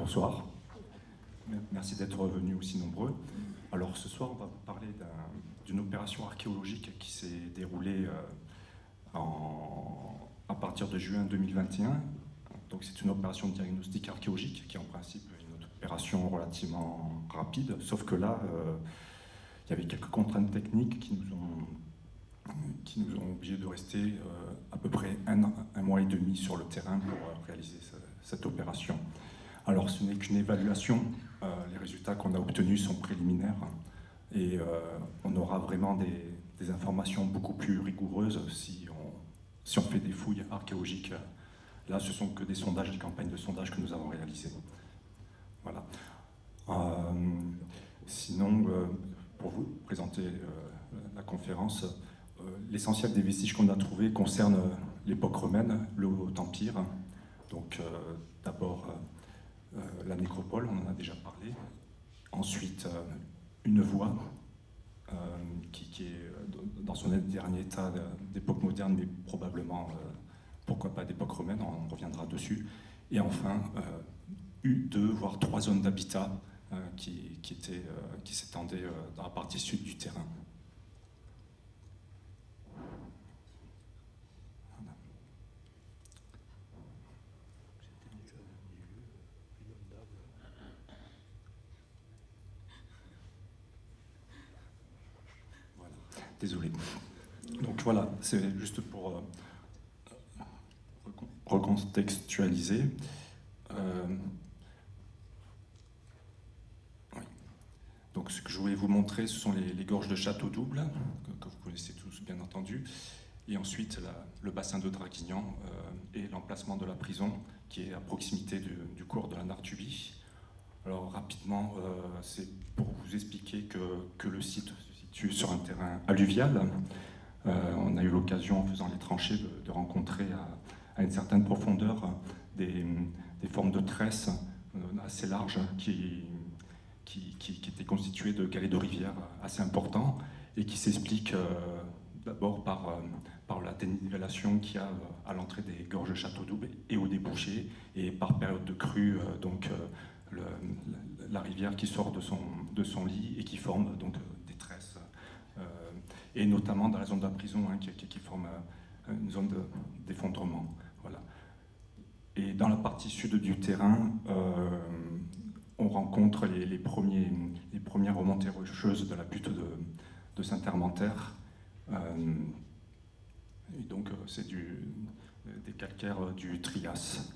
Bonsoir. Merci d'être venus aussi nombreux. Alors ce soir, on va vous parler d'une opération archéologique qui s'est déroulée à partir de juin 2021. Donc c'est une opération de diagnostic archéologique qui est en principe une opération relativement rapide, sauf que là, il y avait quelques contraintes techniques qui nous ont obligés de rester à peu près un mois et demi sur le terrain pour réaliser cette opération. Alors ce n'est qu'une évaluation, les résultats qu'on a obtenus sont préliminaires et on aura vraiment des informations beaucoup plus rigoureuses si on fait des fouilles archéologiques. Là, ce sont que des sondages, des campagnes de sondage que nous avons réalisées. Voilà. Sinon, pour vous présenter la conférence, l'essentiel des vestiges qu'on a trouvés concerne l'époque romaine, le Haut Empire. Donc d'abord la nécropole, on en a déjà parlé. Ensuite, une voie qui est dans son dernier état d'époque moderne, mais probablement, pourquoi pas d'époque romaine, on reviendra dessus. Et enfin, deux, voire trois zones d'habitat qui s'étendaient dans la partie sud du terrain. Désolé. Donc voilà, c'est juste pour recontextualiser. Oui. Donc ce que je voulais vous montrer, ce sont les gorges de Château-Double, que vous connaissez tous bien entendu, et ensuite le bassin de Draguignan et l'emplacement de la prison qui est à proximité du cours de la Nartubie. Alors rapidement, c'est pour vous expliquer que le site sur un terrain alluvial. On a eu l'occasion, en faisant les tranchées, de rencontrer à une certaine profondeur des formes de tresses assez larges qui étaient constituées de galets de rivière assez importants et qui s'expliquent d'abord par la dénivellation qu'il y a à l'entrée des gorges de Château-Double et au débouché, et par période de crue, la rivière qui sort de son lit et qui forme donc des tresses, et notamment dans la zone de la prison qui forme une zone d'effondrement. Voilà. Et dans la partie sud du terrain, on rencontre les premières remontées rocheuses de la butte de Saint-Hermentaire. Et donc c'est des calcaires du Trias.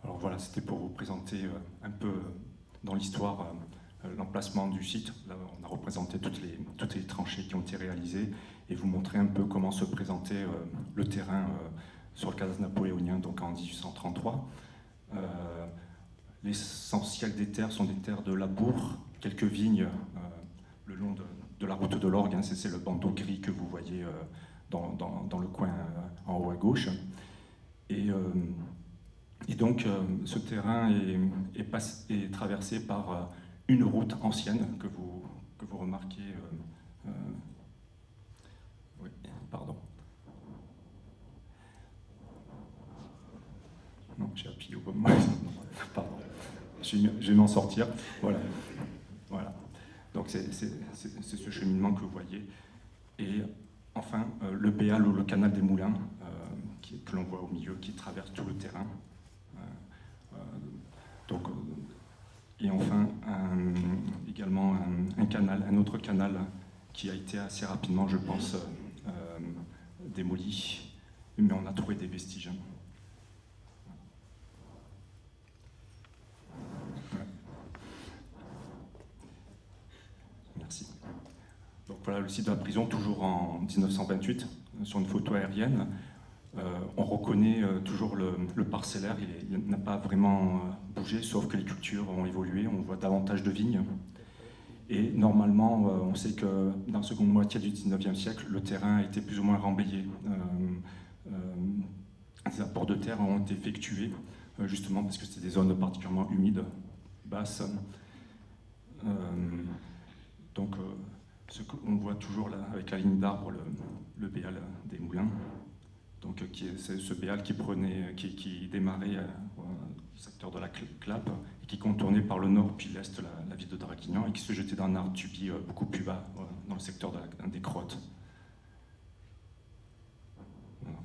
Alors voilà, c'était pour vous présenter un peu dans l'histoire l'emplacement du site. Là, on a représenté toutes les tranchées qui ont été réalisées et vous montrer un peu comment se présentait le terrain sur le cadastre napoléonien, donc en 1833. L'essentiel des terres sont des terres de labour, quelques vignes le long de la route de l'Orgue, c'est le bandeau gris que vous voyez dans le coin en haut à gauche. Et donc ce terrain est traversé par une route ancienne que vous remarquez. Oui, pardon. Non, j'ai appuyé au bon moment. Pardon. Je vais m'en sortir. Voilà. Donc c'est ce cheminement que vous voyez. Et enfin, le Béal ou le canal des Moulins, que l'on voit au milieu, qui traverse tout le terrain. Et enfin, également un autre canal qui a été assez rapidement, je pense, démoli, mais on a trouvé des vestiges. Merci. Donc voilà le site de la prison, toujours en 1928, sur une photo aérienne. On reconnaît toujours le parcellaire, il n'a pas vraiment bougé, sauf que les cultures ont évolué, on voit davantage de vignes. Et normalement, on sait que dans la seconde moitié du 19e siècle, le terrain était plus ou moins remblayé. Des apports de terre ont été effectués, justement parce que c'était des zones particulièrement humides, basses. Donc, ce qu'on voit toujours là, avec la ligne d'arbres, le Béal des Moulins. donc c'est ce béal qui démarrait au secteur de la Clappe et qui contournait par le nord puis l'est la ville de Draguignan et qui se jetait dans un arbre tubi beaucoup plus bas, dans le secteur des Crottes. Voilà.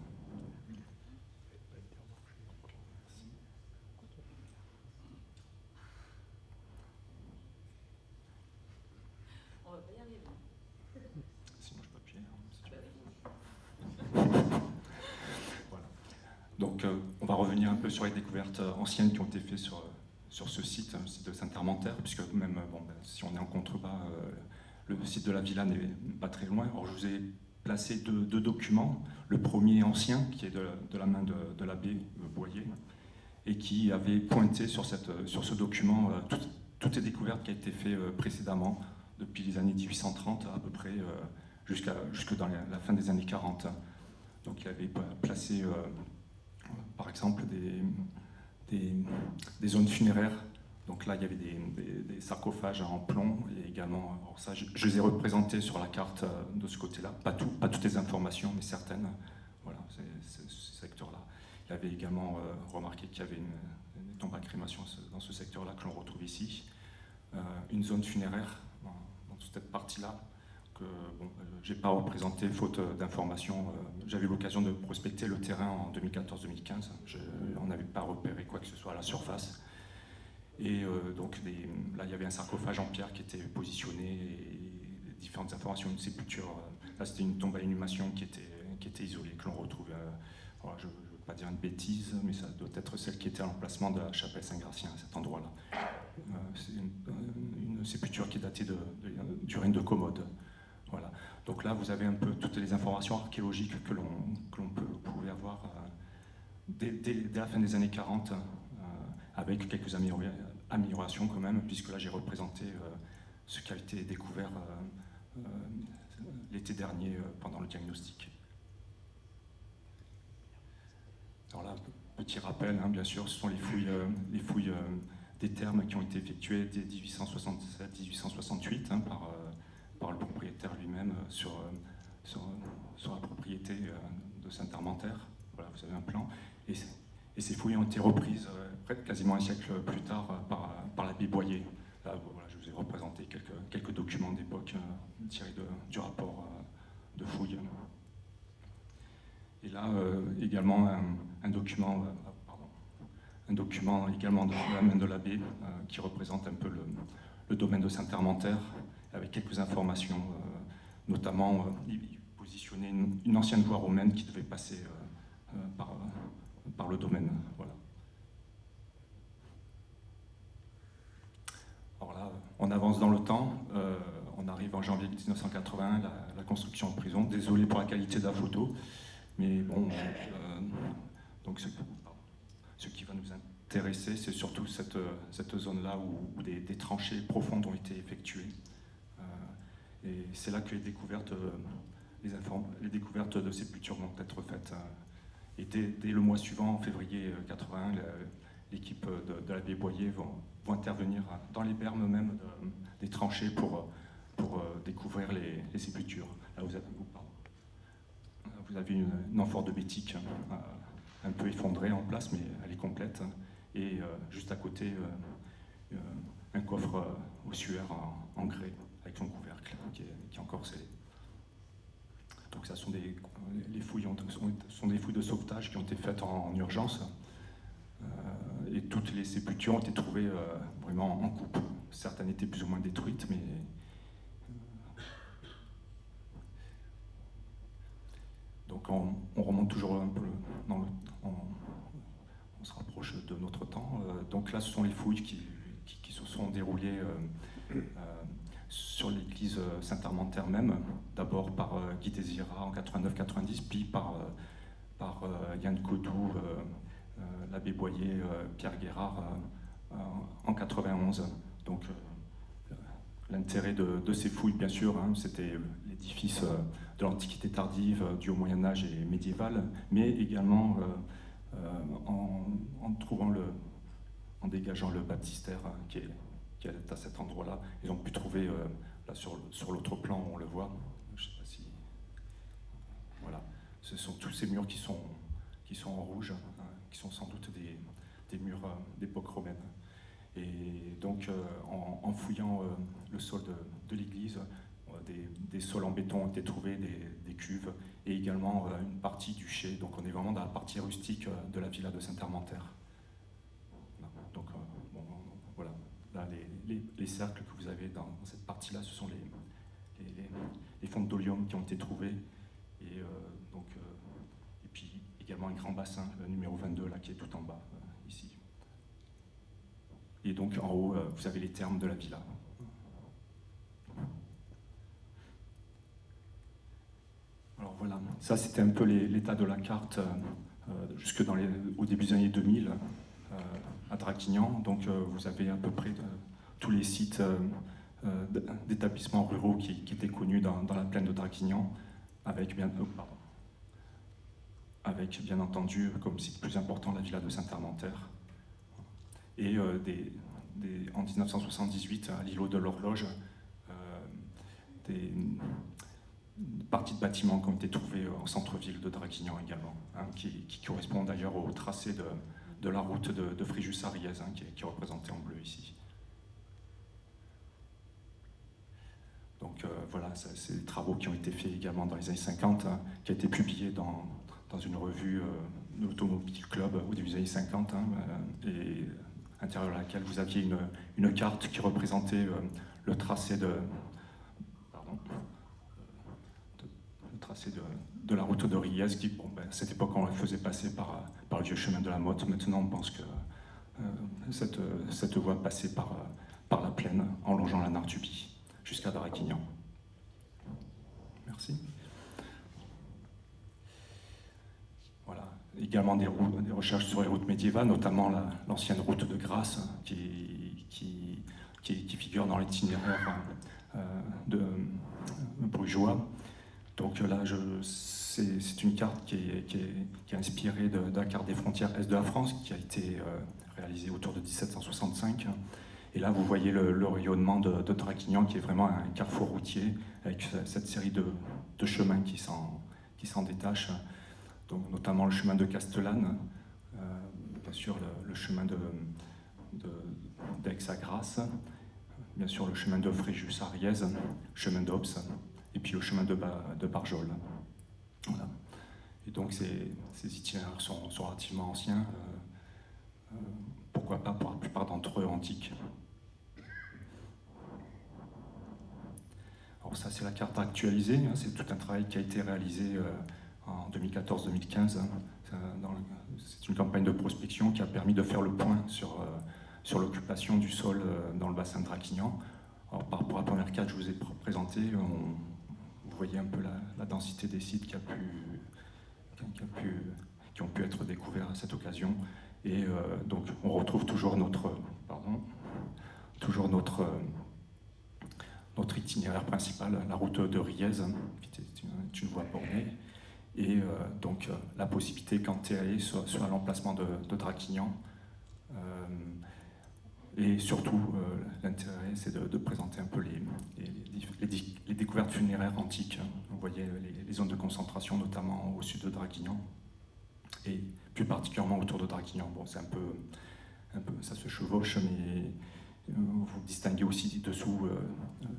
On va pas y arriver. Sinon je peux appuyer. Voilà. Donc on va revenir un peu sur les découvertes anciennes qui ont été faites sur ce site, le site de Saint-Hermentaire, puisque même si on est en contrebas, le site de la villa n'est pas très loin. Alors je vous ai placé deux documents. Le premier ancien, qui est de la main de l'abbé Boyer, et qui avait pointé sur ce document toutes les découvertes qui ont été faites précédemment, depuis les années 1830 à peu près, jusque dans la fin des années 40. Donc il avait placé, par exemple, des zones funéraires. Donc là, il y avait des sarcophages en plomb, et également, alors ça, je les ai représentés sur la carte de ce côté-là. Pas toutes les informations, mais certaines. Voilà, c'est ce secteur-là. Il avait également remarqué qu'il y avait une tombe à crémation dans ce secteur-là que l'on retrouve ici. Une zone funéraire dans toute cette partie-là que je n'ai pas représenté faute d'informations. J'avais eu l'occasion de prospecter le terrain en 2014-2015. On n'avait pas repéré quoi que ce soit à la surface. Et donc là, il y avait un sarcophage en pierre qui était positionné et différentes informations, une sépulture. Là, c'était une tombe à inhumation qui était isolée, que l'on retrouve. Voilà, je ne veux pas dire une bêtise, mais ça doit être celle qui était à l'emplacement de la chapelle Saint-Gratien, à cet endroit-là. C'est une sépulture qui est datée du règne de Commode. Voilà. Donc là, vous avez un peu toutes les informations archéologiques que l'on pouvait avoir dès la fin des années 40, avec quelques améliorations quand même, puisque là j'ai représenté ce qui a été découvert l'été dernier pendant le diagnostic. Alors là, petit rappel, hein, bien sûr, ce sont les fouilles des thermes qui ont été effectuées dès 1867-1868 hein, par le propriétaire lui-même sur la propriété de Saint-Hermentaire. Voilà, vous avez un plan. Et ces fouilles ont été reprises quasiment un siècle plus tard par l'abbé Boyer. Là, voilà, je vous ai représenté quelques documents d'époque tirés du rapport de fouilles. Et là, également un document également de la main de l'abbé qui représente un peu le domaine de Saint-Hermentaire, avec quelques informations, notamment il positionnait une ancienne voie romaine qui devait passer par le domaine. Voilà. Alors là, on avance dans le temps, on arrive en janvier 1981, la construction de prison. Désolé pour la qualité de la photo, mais bon, donc ce qui va nous intéresser, c'est surtout cette zone-là où des tranchées profondes ont été effectuées. Et c'est là que les découvertes de sépultures vont être faites. Et dès le mois suivant, en février 81, l'équipe de l'abbé Boyer vont intervenir dans les bermes même des tranchées pour découvrir les sépultures. Là, vous avez une amphore de bétique un peu effondrée en place, mais elle est complète. Et juste à côté, un coffre ossuaire en grès avec son couvercle qui est encore scellé. Donc ça sont les fouilles sont des fouilles de sauvetage qui ont été faites en urgence. Et toutes les sépultures ont été trouvées vraiment en coupe. Certaines étaient plus ou moins détruites, mais donc on remonte toujours un peu on se rapproche de notre temps. Donc là, ce sont les fouilles qui se sont déroulées sur l'église Saint-Hermentaire même, d'abord par Guy Désirat en 89-90, puis par Yann Codou, l'abbé Boyer, Pierre Guérard en 91. Donc l'intérêt de ces fouilles, bien sûr, hein, c'était l'édifice de l'Antiquité tardive, du Haut-Moyen-Âge et médiéval, mais également en dégageant le baptistère qui est à cet endroit-là. Ils ont pu trouver, là sur l'autre plan, on le voit, je ne sais pas si... Voilà, ce sont tous ces murs qui sont en rouge, qui sont sans doute des murs d'époque romaine. Et donc, en fouillant le sol de l'église, des sols en béton ont été trouvés, des cuves, et également une partie du chai. Donc on est vraiment dans la partie rustique de la villa de Saint-Hermantère. Donc bon, voilà, là les cercles que vous avez dans cette partie-là, ce sont les fonds de dolium qui ont été trouvés. Et puis également un grand bassin, le numéro 22, là, qui est tout en bas, ici. Et donc en haut, vous avez les thermes de la villa. Alors voilà, ça c'était un peu l'état de la carte jusque au début des années 2000 à Draguignan. Donc vous avez à peu près tous les sites d'établissements ruraux qui étaient connus dans la plaine de Draguignan, avec bien entendu comme site plus important la villa de Saint-Hermantère. Et en 1978, à l'îlot de l'Horloge, des parties de bâtiments qui ont été trouvées en centre-ville de Draguignan également, qui correspondent d'ailleurs au tracé de la route de Fréjus-Ariège, qui est représenté en bleu ici. Donc voilà, c'est des travaux qui ont été faits également dans les années 50, qui a été publié dans une revue, l'Automobile Club, au début des années 50, et à l'intérieur de laquelle vous aviez une carte qui représentait le tracé de la route de Riez, qui, à cette époque, on le faisait passer par le vieux chemin de la Motte. Maintenant, on pense que cette voie passait par la plaine, en longeant la Nartubie, jusqu'à Draguignan. Merci. Voilà. Également des recherches sur les routes médiévales, notamment l'ancienne route de Grasse, qui figure dans l'itinéraire de Brugeois. Donc là, c'est une carte qui est inspirée de la carte des frontières est de la France, qui a été réalisée autour de 1765. Et là, vous voyez le rayonnement de Draguignan, qui est vraiment un carrefour routier, avec cette série de chemins qui s'en détachent. Donc, notamment le chemin de Castellane, bien sûr le chemin d'Aix à Grasse, bien sûr le chemin de Fréjus-Ariège, chemin d'Ops, et puis le chemin de Barjol. Voilà. Et donc ces itinéraires sont relativement anciens, pourquoi pas pour la plupart d'entre eux antiques. Alors ça c'est la carte actualisée, c'est tout un travail qui a été réalisé en 2014-2015. C'est une campagne de prospection qui a permis de faire le point sur l'occupation du sol dans le bassin de Draguignan. Alors, par rapport à la première carte que je vous ai présentée, vous voyez un peu la densité des sites qui ont pu être découverts à cette occasion. Et donc on retrouve toujours notre itinéraire principal, la route de Riez, qui est une voie bornée. Et donc la possibilité, quand tu es allé sur l'emplacement de Draguignan, et surtout l'intérêt, c'est de présenter un peu les découvertes funéraires antiques. Vous voyez les zones de concentration, notamment au sud de Draguignan, et plus particulièrement autour de Draguignan. Bon, c'est un peu ça se chevauche, mais vous distinguez aussi dessous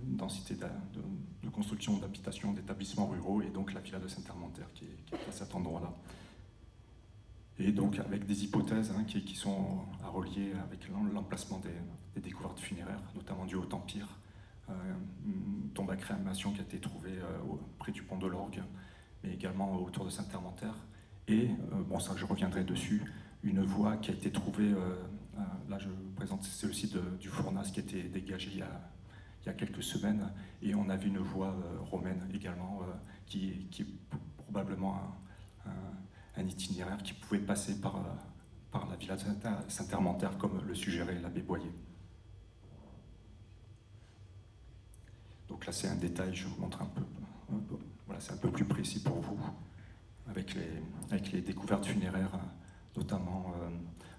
une densité de construction, d'habitation, d'établissements ruraux, et donc la villa de Saint-Hermantère qui est à cet endroit-là. Et donc avec des hypothèses qui sont à relier avec l'emplacement des découvertes funéraires, notamment du Haut-Empire, une tombe à crémation qui a été trouvée près du pont de l'Orgue, mais également autour de Saint-Hermantère. Et, bon ça je reviendrai dessus, une voie qui a été trouvée, là je vous présente, c'est le site du Fournas qui a été dégagé il y a quelques semaines, et on avait une voie romaine également, qui est probablement un itinéraire qui pouvait passer par la villa de Saint-Hermantère, comme le suggérait l'abbé Boyer. Donc là c'est un détail, je vous montre un peu, voilà, c'est un peu plus précis pour vous, avec les découvertes funéraires, notamment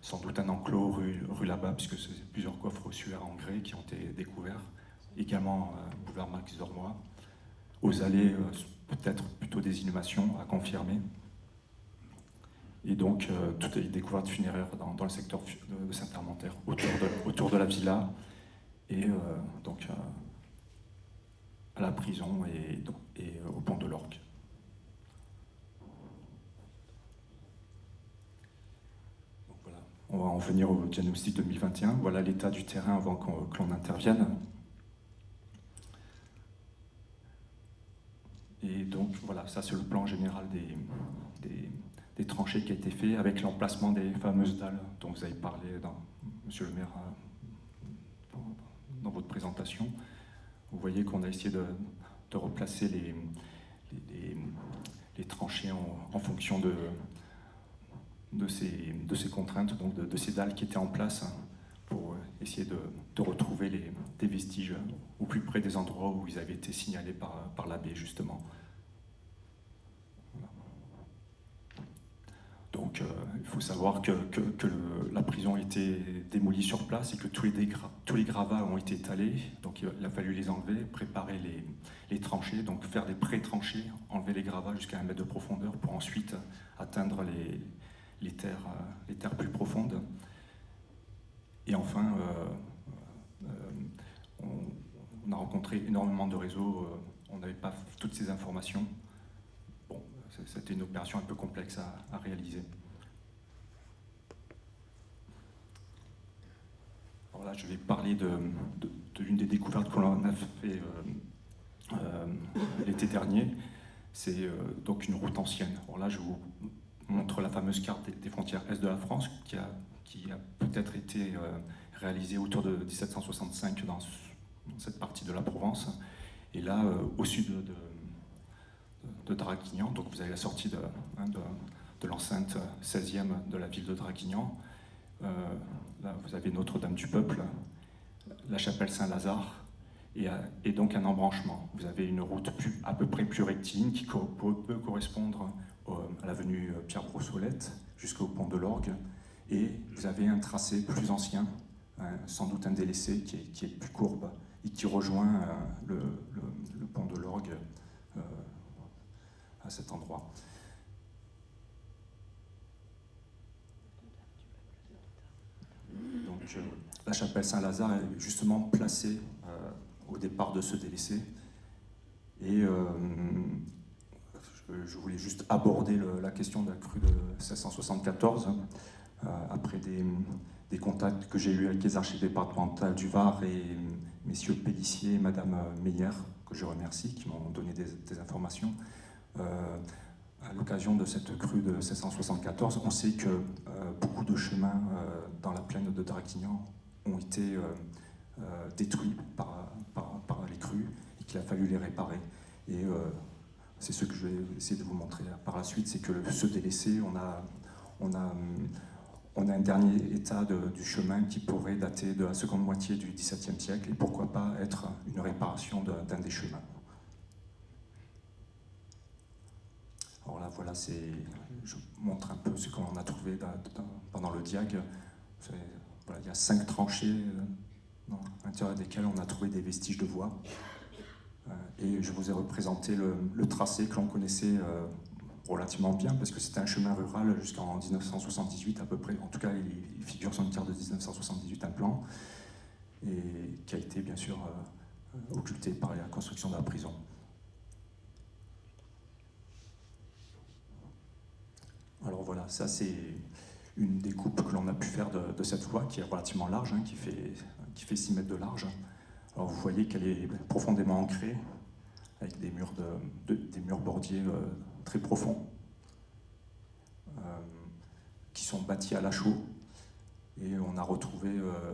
sans doute un enclos rue là-bas, puisque c'est plusieurs coffres ossuaires en grès qui ont été découverts, également boulevard Max Dormois. aux allées, peut-être plutôt des inhumations à confirmer. Et donc, toutes les découvertes funéraires dans le secteur de Saint-Armentaire, autour de la villa, et donc à la prison et au pont de l'Orgue. Donc, voilà. On va en venir au diagnostic 2021. Voilà l'état du terrain avant que l'on intervienne. Et donc voilà, ça c'est le plan général des tranchées qui a été fait avec l'emplacement des fameuses dalles dont vous avez parlé, monsieur le maire, dans votre présentation. Vous voyez qu'on a essayé de replacer les tranchées en fonction de ces contraintes, donc de ces dalles qui étaient en place, pour essayer de retrouver des vestiges au plus près des endroits où ils avaient été signalés par l'abbé, justement. Voilà. Donc, il faut savoir que la prison a été démolie sur place et que tous les gravats ont été étalés. Donc, il a fallu les enlever, préparer les tranchées, donc faire des pré-tranchées, enlever les gravats jusqu'à 1 mètre de profondeur pour ensuite atteindre les terres plus profondes. Et enfin, on a rencontré énormément de réseaux, on n'avait pas toutes ces informations. Bon, c'était une opération un peu complexe à réaliser. Alors là, je vais parler de l'une des découvertes qu'on a fait l'été dernier. C'est donc une route ancienne. Alors là, je vous montre la fameuse carte des frontières est de la France qui a peut-être été réalisée autour de 1765 dans cette partie de la Provence. Et là, au sud de Draguignan, donc vous avez la sortie de l'enceinte 16e de la ville de Draguignan. Là, vous avez Notre-Dame du Peuple, la chapelle Saint-Lazare, et donc un embranchement. Vous avez une route à peu près plus rectiligne qui peut correspondre à l'avenue Pierre-Brossolette jusqu'au pont de l'Orgue, et vous avez un tracé plus ancien, sans doute un délaissé, qui est plus courbe et qui rejoint le pont de l'Orgue à cet endroit. Donc, la chapelle Saint-Lazare est justement placée au départ de ce délaissé. Et je voulais juste aborder la question de la crue de 1674, après des contacts que j'ai eus avec les archives départementales du Var et messieurs Pellissier et madame Meyer, que je remercie, qui m'ont donné des informations. À l'occasion de cette crue de 1674, on sait que beaucoup de chemins dans la plaine de Draguignan ont été détruits par les crues et qu'il a fallu les réparer. Et c'est ce que je vais essayer de vous montrer par la suite, c'est que ce délaissé, on a un dernier état du chemin qui pourrait dater de la seconde moitié du XVIIe siècle et pourquoi pas être une réparation d'un des chemins. Alors là, voilà, je vous montre un peu ce qu'on a trouvé pendant le diag. Voilà, il y a 5 tranchées à l'intérieur desquelles on a trouvé des vestiges de voies. Et je vous ai représenté le tracé que l'on connaissait relativement bien, parce que c'était un chemin rural jusqu'en 1978 à peu près. En tout cas, il figure sur une carte de 1978, un plan, et qui a été bien sûr occulté par la construction de la prison. Alors voilà, ça c'est une découpe que l'on a pu faire de cette voie, qui est relativement large, qui fait 6 mètres de large. Alors vous voyez qu'elle est profondément ancrée, avec des murs bordiers très profonds, qui sont bâtis à la chaux. Et on a retrouvé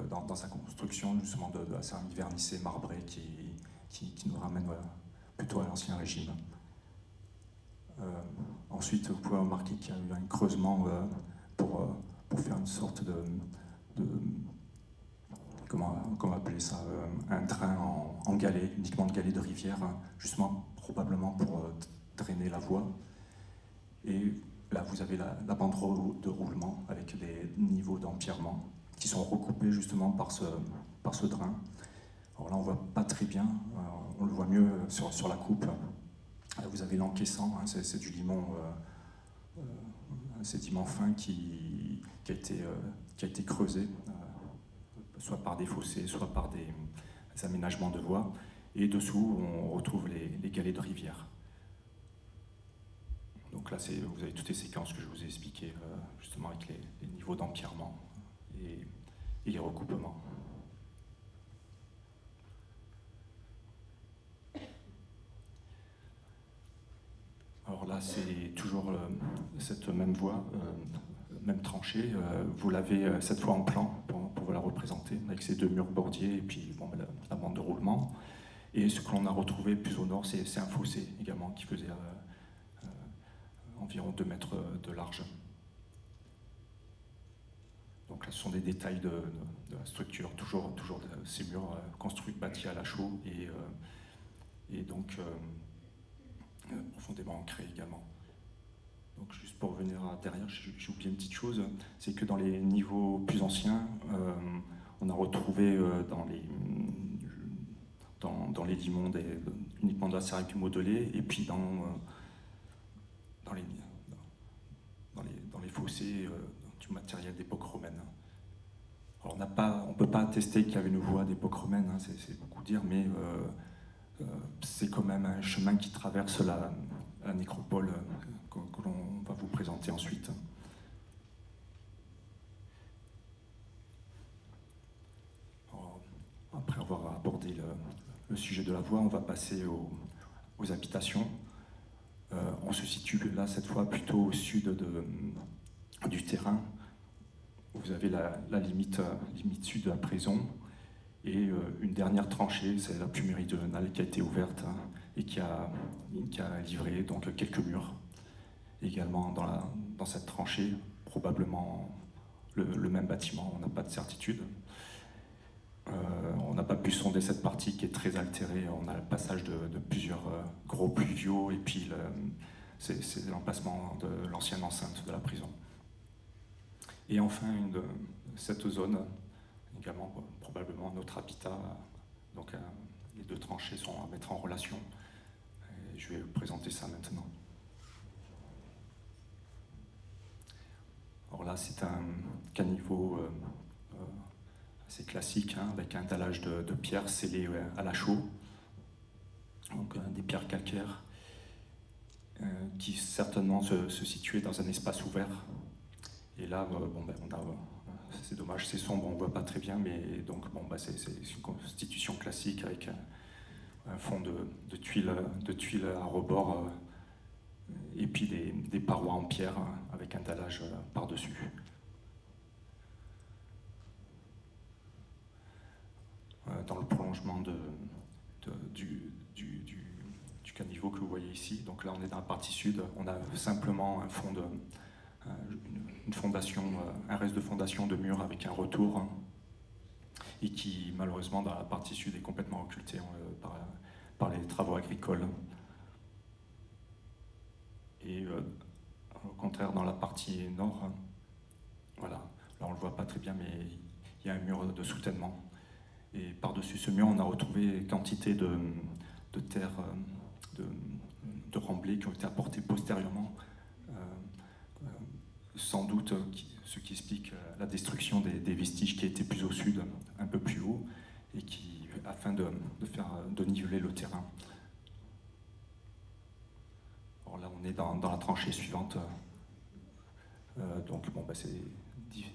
dans sa construction justement de la céramique vernissée marbrée qui nous ramène plutôt à l'Ancien Régime. Ensuite, vous pouvez remarquer qu'il y a eu un creusement pour faire une sorte de comment appeler ça, un drain en galets, uniquement de galets de rivière, justement probablement pour drainer la voie. Et là, vous avez la bande de roulement avec des niveaux d'empierrement qui sont recoupés justement par ce drain. Alors là, on ne voit pas très bien, on le voit mieux sur la coupe, Vous avez l'encaissant, hein, c'est du limon, un sédiment fin qui a été creusé, soit par des fossés, soit par des aménagements de voies. Et dessous, on retrouve les galets de rivière. Donc là, vous avez toutes les séquences que je vous ai expliquées, justement avec les niveaux d'empierrement et les recoupements. Alors là, c'est toujours cette même voie, même tranchée. Vous l'avez cette fois en plan pour vous la représenter, avec ces deux murs bordiers et puis bon, la bande de roulement. Et ce que l'on a retrouvé plus au nord, c'est un fossé également qui faisait environ 2 mètres de large. Donc là, ce sont des détails de la structure, toujours de ces murs construits, bâtis à la chaux et donc profondément ancrés également. Donc juste pour revenir derrière, j'ai oublié une petite chose, c'est que dans les niveaux plus anciens, on a retrouvé dans les limons uniquement de la céramique modelée, et puis dans les fossés du matériel d'époque romaine. Alors on ne peut pas attester qu'il y avait une voie d'époque romaine, hein, c'est beaucoup dire, mais c'est quand même un chemin qui traverse la nécropole que l'on va vous présenter ensuite. Alors, après avoir abordé le sujet de la voie, on va passer aux habitations. On se situe là, cette fois, plutôt au sud du terrain. Vous avez la limite sud de la prison et une dernière tranchée, c'est la plus méridionale qui a été ouverte et qui a livré donc quelques murs. Également dans cette tranchée, probablement le même bâtiment, on n'a pas de certitude. On n'a pas pu sonder cette partie qui est très altérée. On a le passage de plusieurs gros pluviaux et puis c'est l'emplacement de l'ancienne enceinte de la prison. Et enfin, cette zone, également probablement notre habitat. Donc les deux tranchées sont à mettre en relation. Et je vais vous présenter ça maintenant. Alors là, c'est un caniveau assez classique, hein, avec un dallage de pierres scellées à la chaux. Donc des pierres calcaires qui certainement se situaient dans un espace ouvert. Et là, c'est dommage, c'est sombre, on ne voit pas très bien, mais donc c'est une constitution classique avec un fond de tuiles à rebord et puis des parois en pierre avec un dallage par-dessus. Dans le prolongement du caniveau que vous voyez ici, donc là on est dans la partie sud, on a simplement une fondation, un reste de fondation de mur avec un retour et qui malheureusement dans la partie sud est complètement occulté par les travaux agricoles. Et au contraire dans la partie nord, voilà, là on le voit pas très bien mais il y a un mur de soutènement et par-dessus ce mur on a retrouvé quantité de terre, de remblais qui ont été apportés postérieurement. Sans doute ce qui explique la destruction des vestiges qui étaient plus au sud, un peu plus haut, et afin de niveler le terrain. Alors là, on est dans la tranchée suivante. Donc, c'est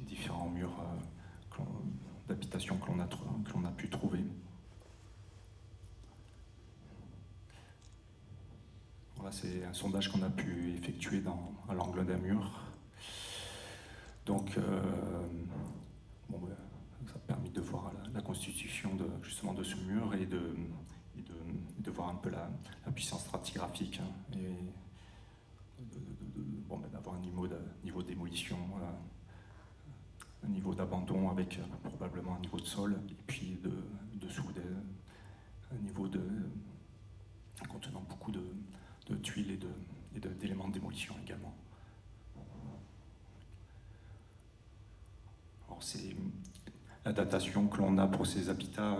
différents murs d'habitation que l'on a pu trouver. Voilà, c'est un sondage qu'on a pu effectuer à l'angle d'un mur. Donc, ça a permis de voir la constitution justement de ce mur et de voir un peu la puissance stratigraphique, hein, et d'avoir un niveau de démolition, un niveau d'abandon avec probablement un niveau de sol, et puis dessous un niveau contenant beaucoup de tuiles et d'éléments de démolition également. Alors c'est la datation que l'on a pour ces habitats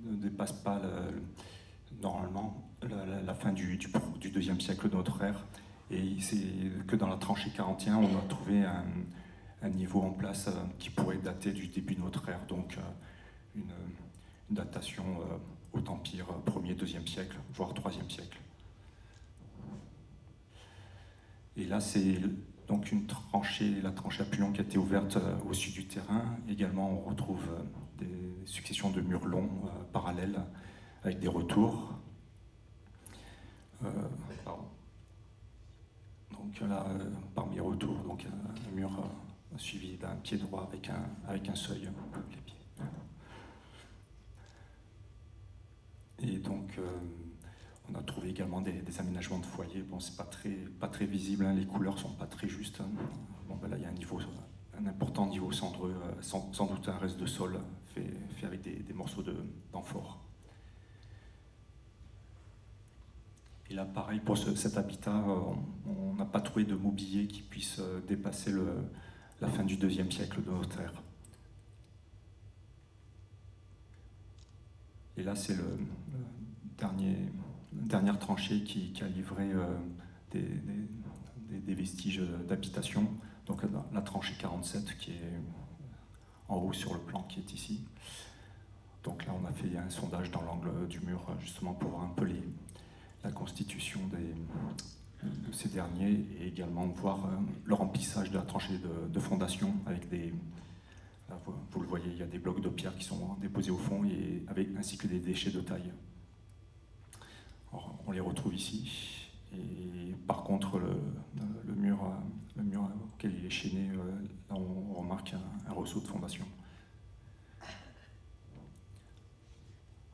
ne dépasse pas normalement la fin du deuxième siècle de notre ère. Et c'est que dans la tranchée 41, on a trouvé un niveau en place qui pourrait dater du début de notre ère, donc une datation au Empire 1er, 2e siècle, voire 3e siècle. Et là, c'est donc la tranchée Appuyant qui a été ouverte au sud du terrain. Également, on retrouve des successions de murs longs parallèles avec des retours. Donc là, parmi les retours, donc un mur suivi d'un pied droit avec un seuil, les pieds. Et donc, on a trouvé également des aménagements de foyer. Bon, c'est pas très visible, hein, les couleurs sont pas très justes. Bon, ben là, il y a un important niveau cendreux, sans doute un reste de sol fait avec des morceaux d'amphore. Et là, pareil, pour cet habitat, on n'a pas trouvé de mobilier qui puisse dépasser la fin du 2e siècle de notre ère. Et là, c'est le dernière tranchée qui a livré des vestiges d'habitation. Donc la tranchée 47 qui est en haut sur le plan qui est ici. Donc là, on a fait un sondage dans l'angle du mur justement pour voir un peu la constitution de ces derniers et également voir le remplissage de la tranchée de fondation avec là, vous le voyez, il y a des blocs de pierre qui sont déposés au fond ainsi que des déchets de taille. Alors, on les retrouve ici. Et par contre, le mur auquel il est chaîné, là on remarque un ressaut de fondation.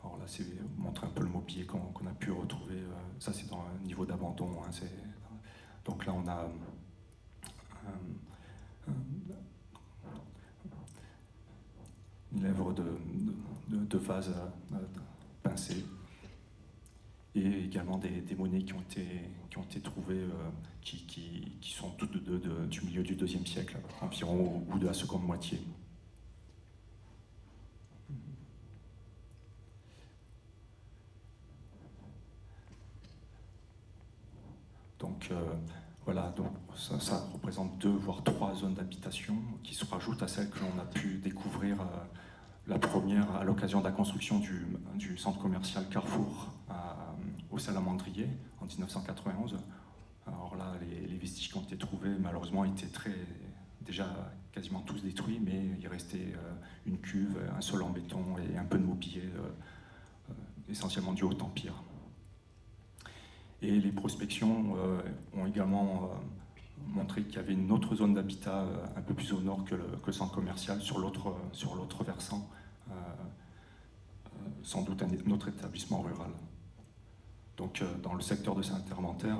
Alors là, c'est montrer un peu le mobilier qu'on a pu retrouver. Ça, c'est dans un niveau d'abandon. Hein, donc là, on a une lèvre de vase pincée. Et également des monnaies qui ont été trouvées, qui sont toutes du milieu du 2e siècle, environ au bout de la seconde moitié. Donc voilà, donc ça représente 2 voire 3 zones d'habitation qui se rajoutent à celles que l'on a pu découvrir. La première à l'occasion de la construction du centre commercial Carrefour au Salamandrier en 1991. Alors là, les vestiges qui ont été trouvés malheureusement étaient déjà quasiment tous détruits, mais il restait une cuve, un sol en béton et un peu de mobilier, essentiellement du Haut-Empire. Et les prospections ont également montré qu'il y avait une autre zone d'habitat un peu plus au nord que le centre commercial, sur l'autre versant, sans doute un autre établissement rural. Donc dans le secteur de Saint-Hermentaire,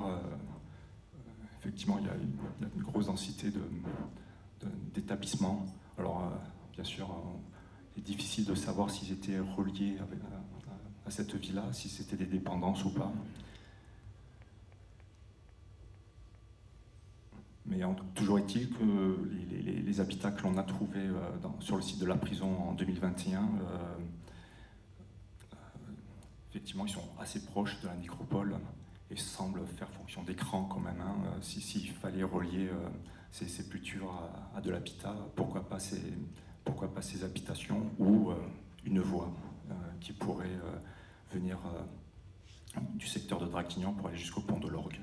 effectivement, il y a une grosse densité d'établissements. Alors, bien sûr, il est difficile de savoir s'ils étaient reliés à cette villa, si c'était des dépendances ou pas. Mais toujours est-il que les habitats que l'on a trouvés sur le site de la prison en 2021, effectivement, ils sont assez proches de la nécropole et semblent faire fonction d'écran quand même. Hein. S'il fallait relier ces sépultures à de l'habitat, pourquoi pas ces habitations ou une voie qui pourrait venir du secteur de Draguignan pour aller jusqu'au pont de l'Orgue.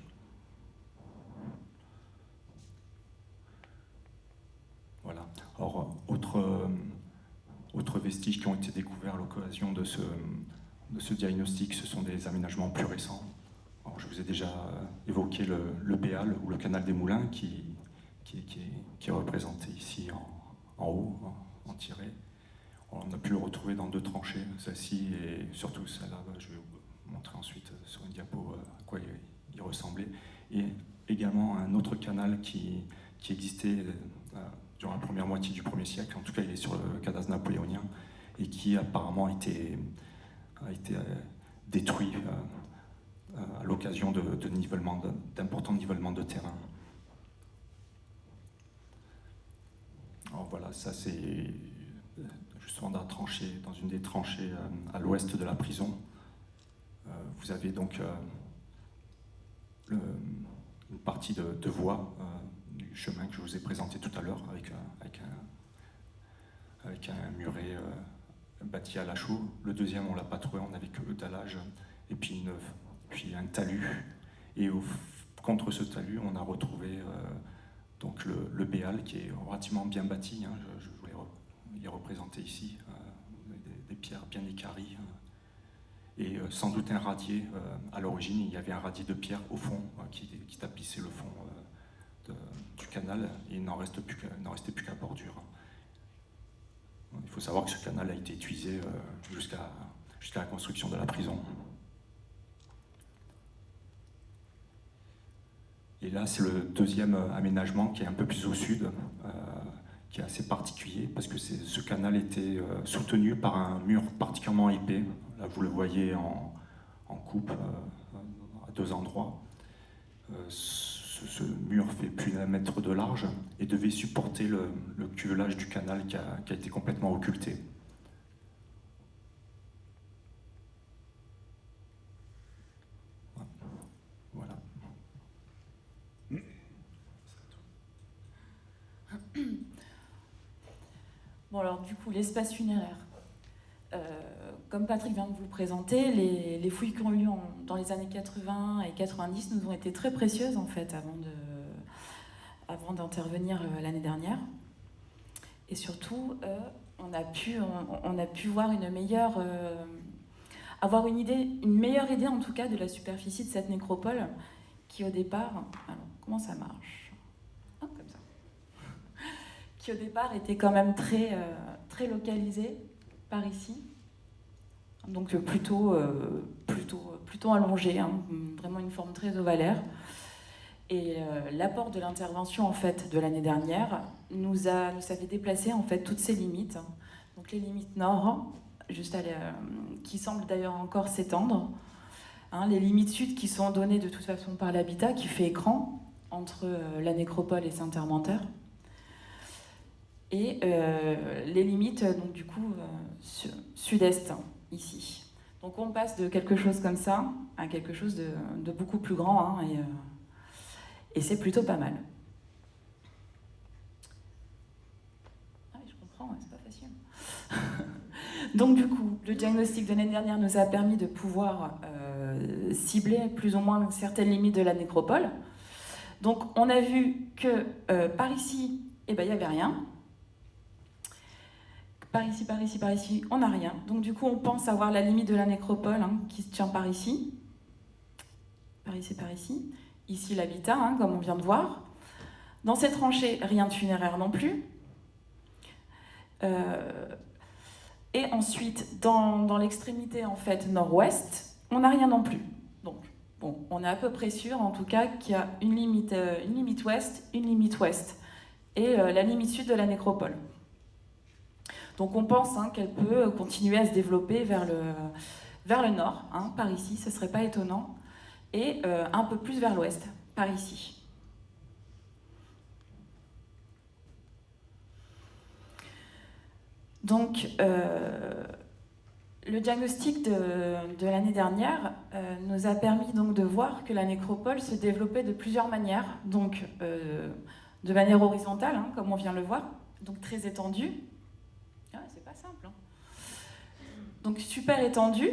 Voilà. Alors, autres vestiges qui ont été découverts à l'occasion de ce diagnostic, ce sont des aménagements plus récents. Alors, je vous ai déjà évoqué le Béal ou le canal des Moulins qui est représenté ici en haut, en tiré. On a pu le retrouver dans 2 tranchées, celle-ci et surtout celle-là. Je vais vous montrer ensuite sur une diapo à quoi il ressemblait. Et également un autre canal qui existait durant la première moitié du 1er siècle, en tout cas il est sur le cadastre napoléonien, et qui apparemment a été détruit à l'occasion d'importants nivellements de terrain. Alors voilà, ça c'est justement dans une des tranchées à l'ouest de la prison. vous avez donc une partie de voie du chemin que je vous ai présenté tout à l'heure avec un muret bâti à la chaux. Le deuxième, on ne l'a pas trouvé, on n'avait que le dallage et puis un talus. Et contre ce talus, on a retrouvé donc le béal qui est relativement bien bâti. Hein, je voulais y représenter ici, des pierres bien équarries. Et sans doute un radier. À l'origine, il y avait un radier de pierre au fond qui tapissait le fond du canal et il n'en restait plus qu'à bordure. Il faut savoir que ce canal a été utilisé jusqu'à la construction de la prison. Et là, c'est le deuxième aménagement qui est un peu plus au sud, qui est assez particulier, parce que ce canal était soutenu par un mur particulièrement épais. Là, vous le voyez en coupe à deux endroits. Ce mur fait plus d'1 mètre de large et devait supporter le cuvelage du canal qui a été complètement occulté. Voilà. Bon, alors du coup, l'espace funéraire. Comme Patrick vient de vous le présenter, les fouilles qui ont eu lieu dans les années 80 et 90 nous ont été très précieuses en fait avant d'intervenir l'année dernière. Et surtout, on a pu voir avoir une meilleure idée en tout cas de la superficie de cette nécropole qui au départ, alors comment ça marche ? Comme ça. Qui au départ était quand même très localisée par ici. Donc plutôt allongé, hein, vraiment une forme très ovalaire. Et l'apport de l'intervention en fait de l'année dernière nous a fait déplacer en fait toutes ces limites. Donc les limites nord, qui semblent d'ailleurs encore s'étendre, hein, les limites sud qui sont données de toute façon par l'habitat qui fait écran entre la nécropole et Saint-Hermentaire. Et les limites donc du coup sud-est. Ici. Donc on passe de quelque chose comme ça à quelque chose de beaucoup plus grand, hein, et c'est plutôt pas mal. Ah oui, je comprends, c'est pas facile. Donc du coup, le diagnostic de l'année dernière nous a permis de pouvoir cibler plus ou moins certaines limites de la nécropole. Donc on a vu que par ici, il n'y avait rien. Par ici, on n'a rien. Donc du coup, on pense avoir la limite de la nécropole, hein, qui se tient par ici. Par ici. Ici, l'habitat, hein, comme on vient de voir. Dans cette tranchée, rien de funéraire non plus. Et ensuite, dans l'extrémité en fait nord-ouest, on n'a rien non plus. Donc, bon, on est à peu près sûr, en tout cas, qu'il y a une limite ouest, une limite ouest. Et la limite sud de la nécropole. Donc on pense qu'elle peut continuer à se développer vers le nord, hein, par ici, ce ne serait pas étonnant, et un peu plus vers l'ouest, par ici. Donc le diagnostic de l'année dernière nous a permis donc de voir que la nécropole se développait de plusieurs manières, donc de manière horizontale, hein, comme on vient de le voir, donc très étendue. C'est pas simple. Hein. Donc super étendu,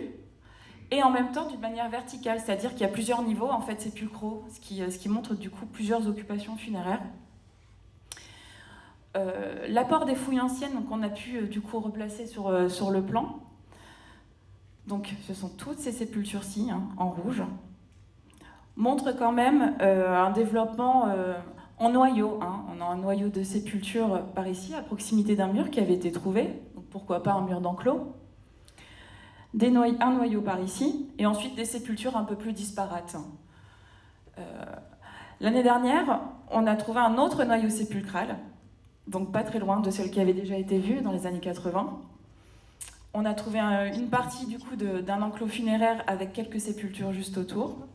et en même temps d'une manière verticale, c'est-à-dire qu'il y a plusieurs niveaux en fait sépulcraux, ce qui montre du coup plusieurs occupations funéraires. L'apport des fouilles anciennes qu'on a pu du coup replacer sur le plan. Donc ce sont toutes ces sépultures-ci, hein, en rouge, montrent quand même un développement en noyau, hein. On a un noyau de sépulture par ici, à proximité d'un mur qui avait été trouvé, donc pourquoi pas un mur d'enclos. Un noyau par ici, et ensuite des sépultures un peu plus disparates. L'année dernière, on a trouvé un autre noyau sépulcral, donc pas très loin de celui qui avait déjà été vu dans les années 80. On a trouvé une partie du coup d'un enclos funéraire avec quelques sépultures juste autour.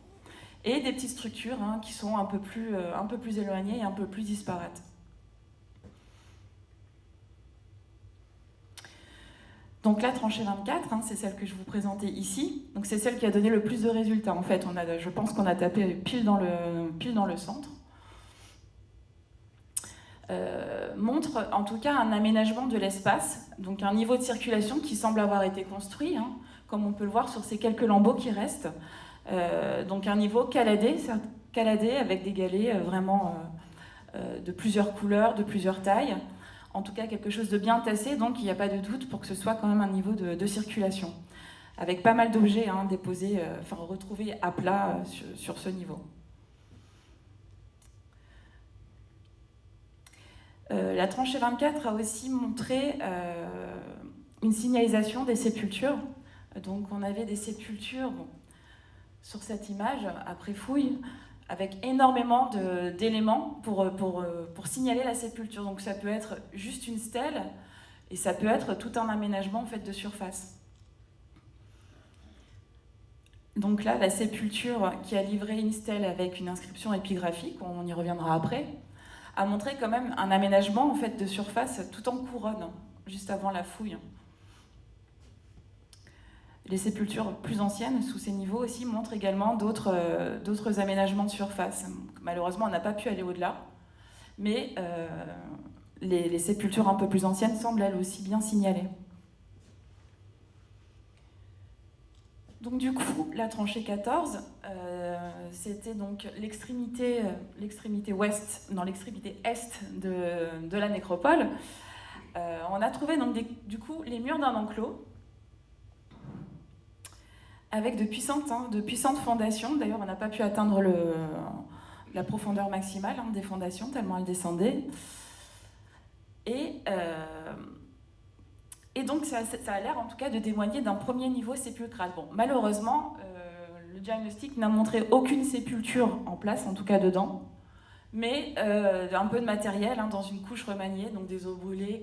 Et des petites structures, hein, qui sont un peu plus éloignées et un peu plus disparates. Donc la tranchée 24, c'est celle que je vous présentais ici. Donc c'est celle qui a donné le plus de résultats. En fait, je pense qu'on a tapé pile dans le centre. Montre en tout cas un aménagement de l'espace, donc un niveau de circulation qui semble avoir été construit, comme on peut le voir sur ces quelques lambeaux qui restent. Donc un niveau caladé avec des galets vraiment de plusieurs couleurs, de plusieurs tailles. En tout cas, quelque chose de bien tassé, donc il n'y a pas de doute pour que ce soit quand même un niveau de circulation. Avec pas mal d'objets déposés, retrouvés à plat sur ce niveau. La tranchée 24 a aussi montré une signalisation des sépultures. Donc on avait des sépultures sur cette image, après fouille, avec énormément d'éléments pour signaler la sépulture. Donc ça peut être juste une stèle, et ça peut être tout un aménagement en fait, de surface. Donc là, la sépulture qui a livré une stèle avec une inscription épigraphique, on y reviendra après, a montré quand même un aménagement en fait, de surface tout en couronne, juste avant la fouille. Les sépultures plus anciennes, sous ces niveaux aussi, montrent également d'autres aménagements de surface. Malheureusement, on n'a pas pu aller au-delà, mais les sépultures un peu plus anciennes semblent elles aussi bien signalées. Donc du coup, la tranchée 14, c'était donc l'extrémité ouest, non, l'extrémité est de la nécropole. On a trouvé donc du coup les murs d'un enclos avec de puissantes fondations. D'ailleurs, on n'a pas pu atteindre la profondeur maximale des fondations, tellement elles descendaient. Et donc, ça a l'air en tout cas de témoigner d'un premier niveau sépulcral. Bon, malheureusement, le diagnostic n'a montré aucune sépulture en place, en tout cas dedans, mais un peu de matériel dans une couche remaniée, donc des os brûlés,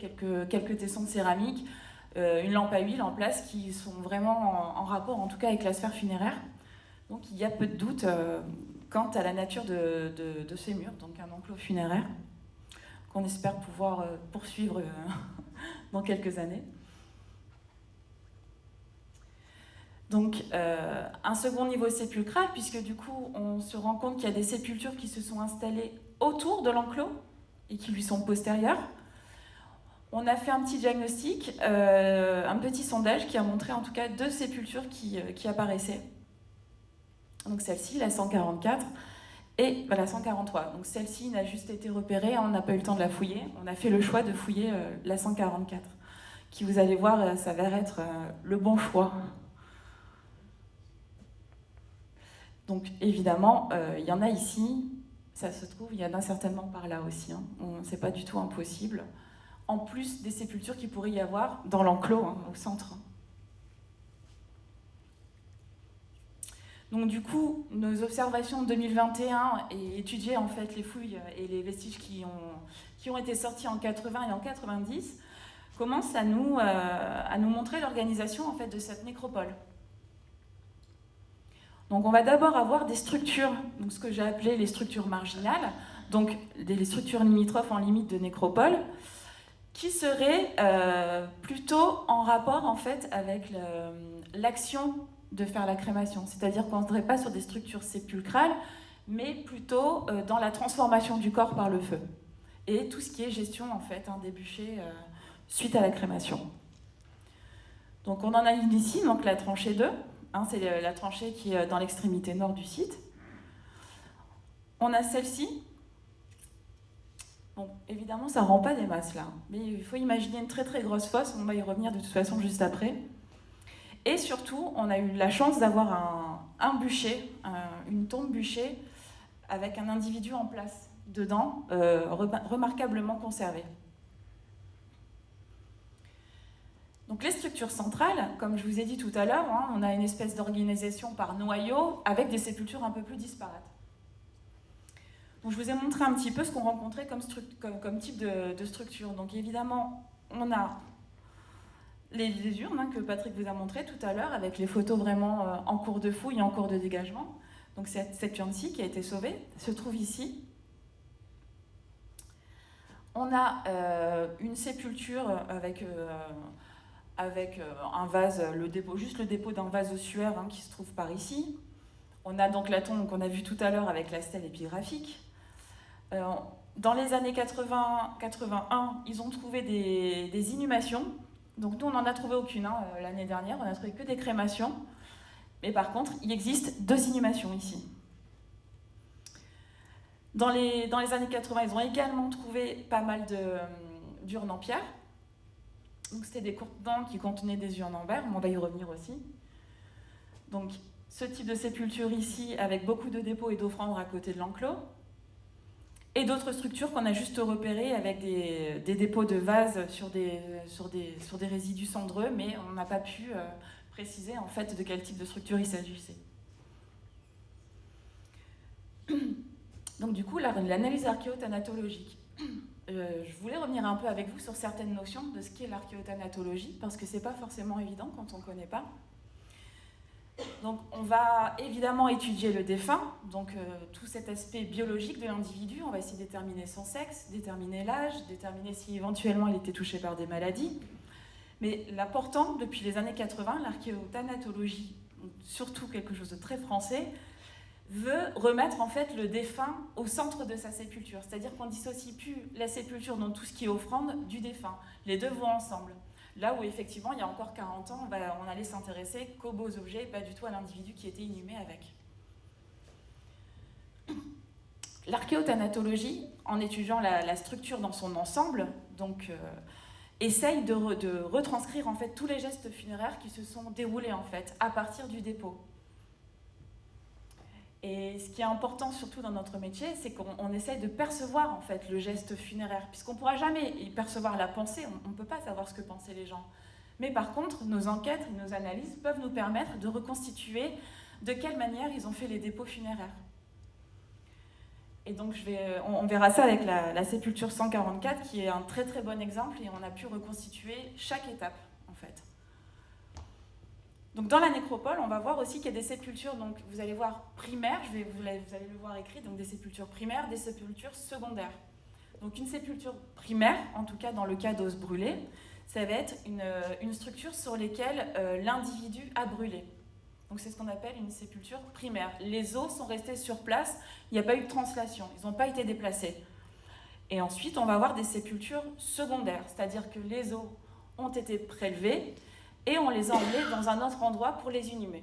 quelques tessons de céramique, une lampe à huile en place qui sont vraiment en rapport, en tout cas, avec la sphère funéraire. Donc, il y a peu de doute quant à la nature de ces murs, donc un enclos funéraire qu'on espère pouvoir poursuivre dans quelques années. Donc, un second niveau sépulcral, puisque du coup, on se rend compte qu'il y a des sépultures qui se sont installées autour de l'enclos et qui lui sont postérieures. On a fait un petit diagnostic, un petit sondage qui a montré en tout cas 2 sépultures qui apparaissaient. Donc celle-ci, la 144, et la 143. Donc celle-ci n'a juste été repérée, on n'a pas eu le temps de la fouiller. On a fait le choix de fouiller la 144, qui, vous allez voir, s'avère être le bon choix. Donc évidemment, il y en a ici, ça se trouve, il y en a certainement par là aussi. C'est pas du tout impossible. En plus des sépultures qu'il pourrait y avoir dans l'enclos, au centre. Donc du coup, nos observations de 2021 et étudier en fait les fouilles et les vestiges qui ont été sortis en 80 et en 90 commencent à nous montrer l'organisation en fait de cette nécropole. Donc on va d'abord avoir des structures, donc ce que j'ai appelé les structures marginales, donc les structures limitrophes en limite de nécropole, qui seraient plutôt en rapport en fait avec l'action de faire la crémation. C'est-à-dire qu'on ne serait pas sur des structures sépulcrales, mais plutôt dans la transformation du corps par le feu. Et tout ce qui est gestion en fait des bûchers suite à la crémation. Donc on en a une ici, donc la tranchée 2. C'est la tranchée qui est dans l'extrémité nord du site. On a celle-ci. Bon, évidemment, ça ne rend pas des masses là, mais il faut imaginer une très très grosse fosse, on va y revenir de toute façon juste après. Et surtout, on a eu la chance d'avoir un bûcher, une tombe bûcher, avec un individu en place dedans, remarquablement conservé. Donc les structures centrales, comme je vous ai dit tout à l'heure, on a une espèce d'organisation par noyau avec des sépultures un peu plus disparates. Donc je vous ai montré un petit peu ce qu'on rencontrait comme type de structure. Donc évidemment, on a les urnes que Patrick vous a montré tout à l'heure, avec les photos vraiment en cours de fouille et en cours de dégagement. Donc cette urne-ci qui a été sauvée se trouve ici. On a une sépulture avec avec un vase, juste le dépôt d'un vase ossuaire qui se trouve par ici. On a donc la tombe qu'on a vue tout à l'heure avec la stèle épigraphique. Dans les années 80-81, ils ont trouvé des inhumations. Donc nous, on n'en a trouvé aucune l'année dernière, on n'a trouvé que des crémations. Mais par contre, il existe 2 inhumations ici. Dans les années 80, ils ont également trouvé pas mal d'urnes en pierre. Donc c'était des courtes dents qui contenaient des urnes en verre, mais on va y revenir aussi. Donc ce type de sépulture ici, avec beaucoup de dépôts et d'offrandes à côté de l'enclos. Et d'autres structures qu'on a juste repérées avec des dépôts de vases sur des résidus cendreux, mais on n'a pas pu préciser en fait de quel type de structure il s'agissait. Donc du coup, l'analyse archéothanatologique. Je voulais revenir un peu avec vous sur certaines notions de ce qu'est l'archéothanatologie, parce que c'est pas forcément évident quand on ne connaît pas. Donc on va évidemment étudier le défunt, donc tout cet aspect biologique de l'individu. On va essayer de déterminer son sexe, déterminer l'âge, déterminer si éventuellement il était touché par des maladies. Mais l'important, depuis les années 80, l'archéothanatologie, surtout quelque chose de très français, veut remettre en fait le défunt au centre de sa sépulture. C'est-à-dire qu'on ne dissocie plus la sépulture, donc tout ce qui est offrande, du défunt. Les deux vont ensemble. Là où effectivement, il y a encore 40 ans, on allait s'intéresser qu'aux beaux objets, pas du tout à l'individu qui était inhumé avec. L'archéothanatologie, en étudiant la structure dans son ensemble, donc essaye de retranscrire en fait tous les gestes funéraires qui se sont déroulés en fait à partir du dépôt. Et ce qui est important surtout dans notre métier, c'est qu'on essaye de percevoir en fait le geste funéraire, puisqu'on ne pourra jamais y percevoir la pensée, on ne peut pas savoir ce que pensaient les gens. Mais par contre, nos enquêtes, nos analyses peuvent nous permettre de reconstituer de quelle manière ils ont fait les dépôts funéraires. Et donc on verra ça avec la sépulture 144, qui est un très très bon exemple, et on a pu reconstituer chaque étape en fait. Donc dans la nécropole, on va voir aussi qu'il y a des sépultures, donc vous allez voir primaires, vous allez le voir écrit, donc des sépultures primaires, des sépultures secondaires. Donc une sépulture primaire, en tout cas dans le cas d'os brûlés, ça va être une structure sur laquelle l'individu a brûlé. Donc c'est ce qu'on appelle une sépulture primaire. Les os sont restés sur place, il n'y a pas eu de translation, ils n'ont pas été déplacés. Et ensuite, on va avoir des sépultures secondaires, c'est-à-dire que les os ont été prélevés, et on les a emmenés dans un autre endroit pour les inhumer.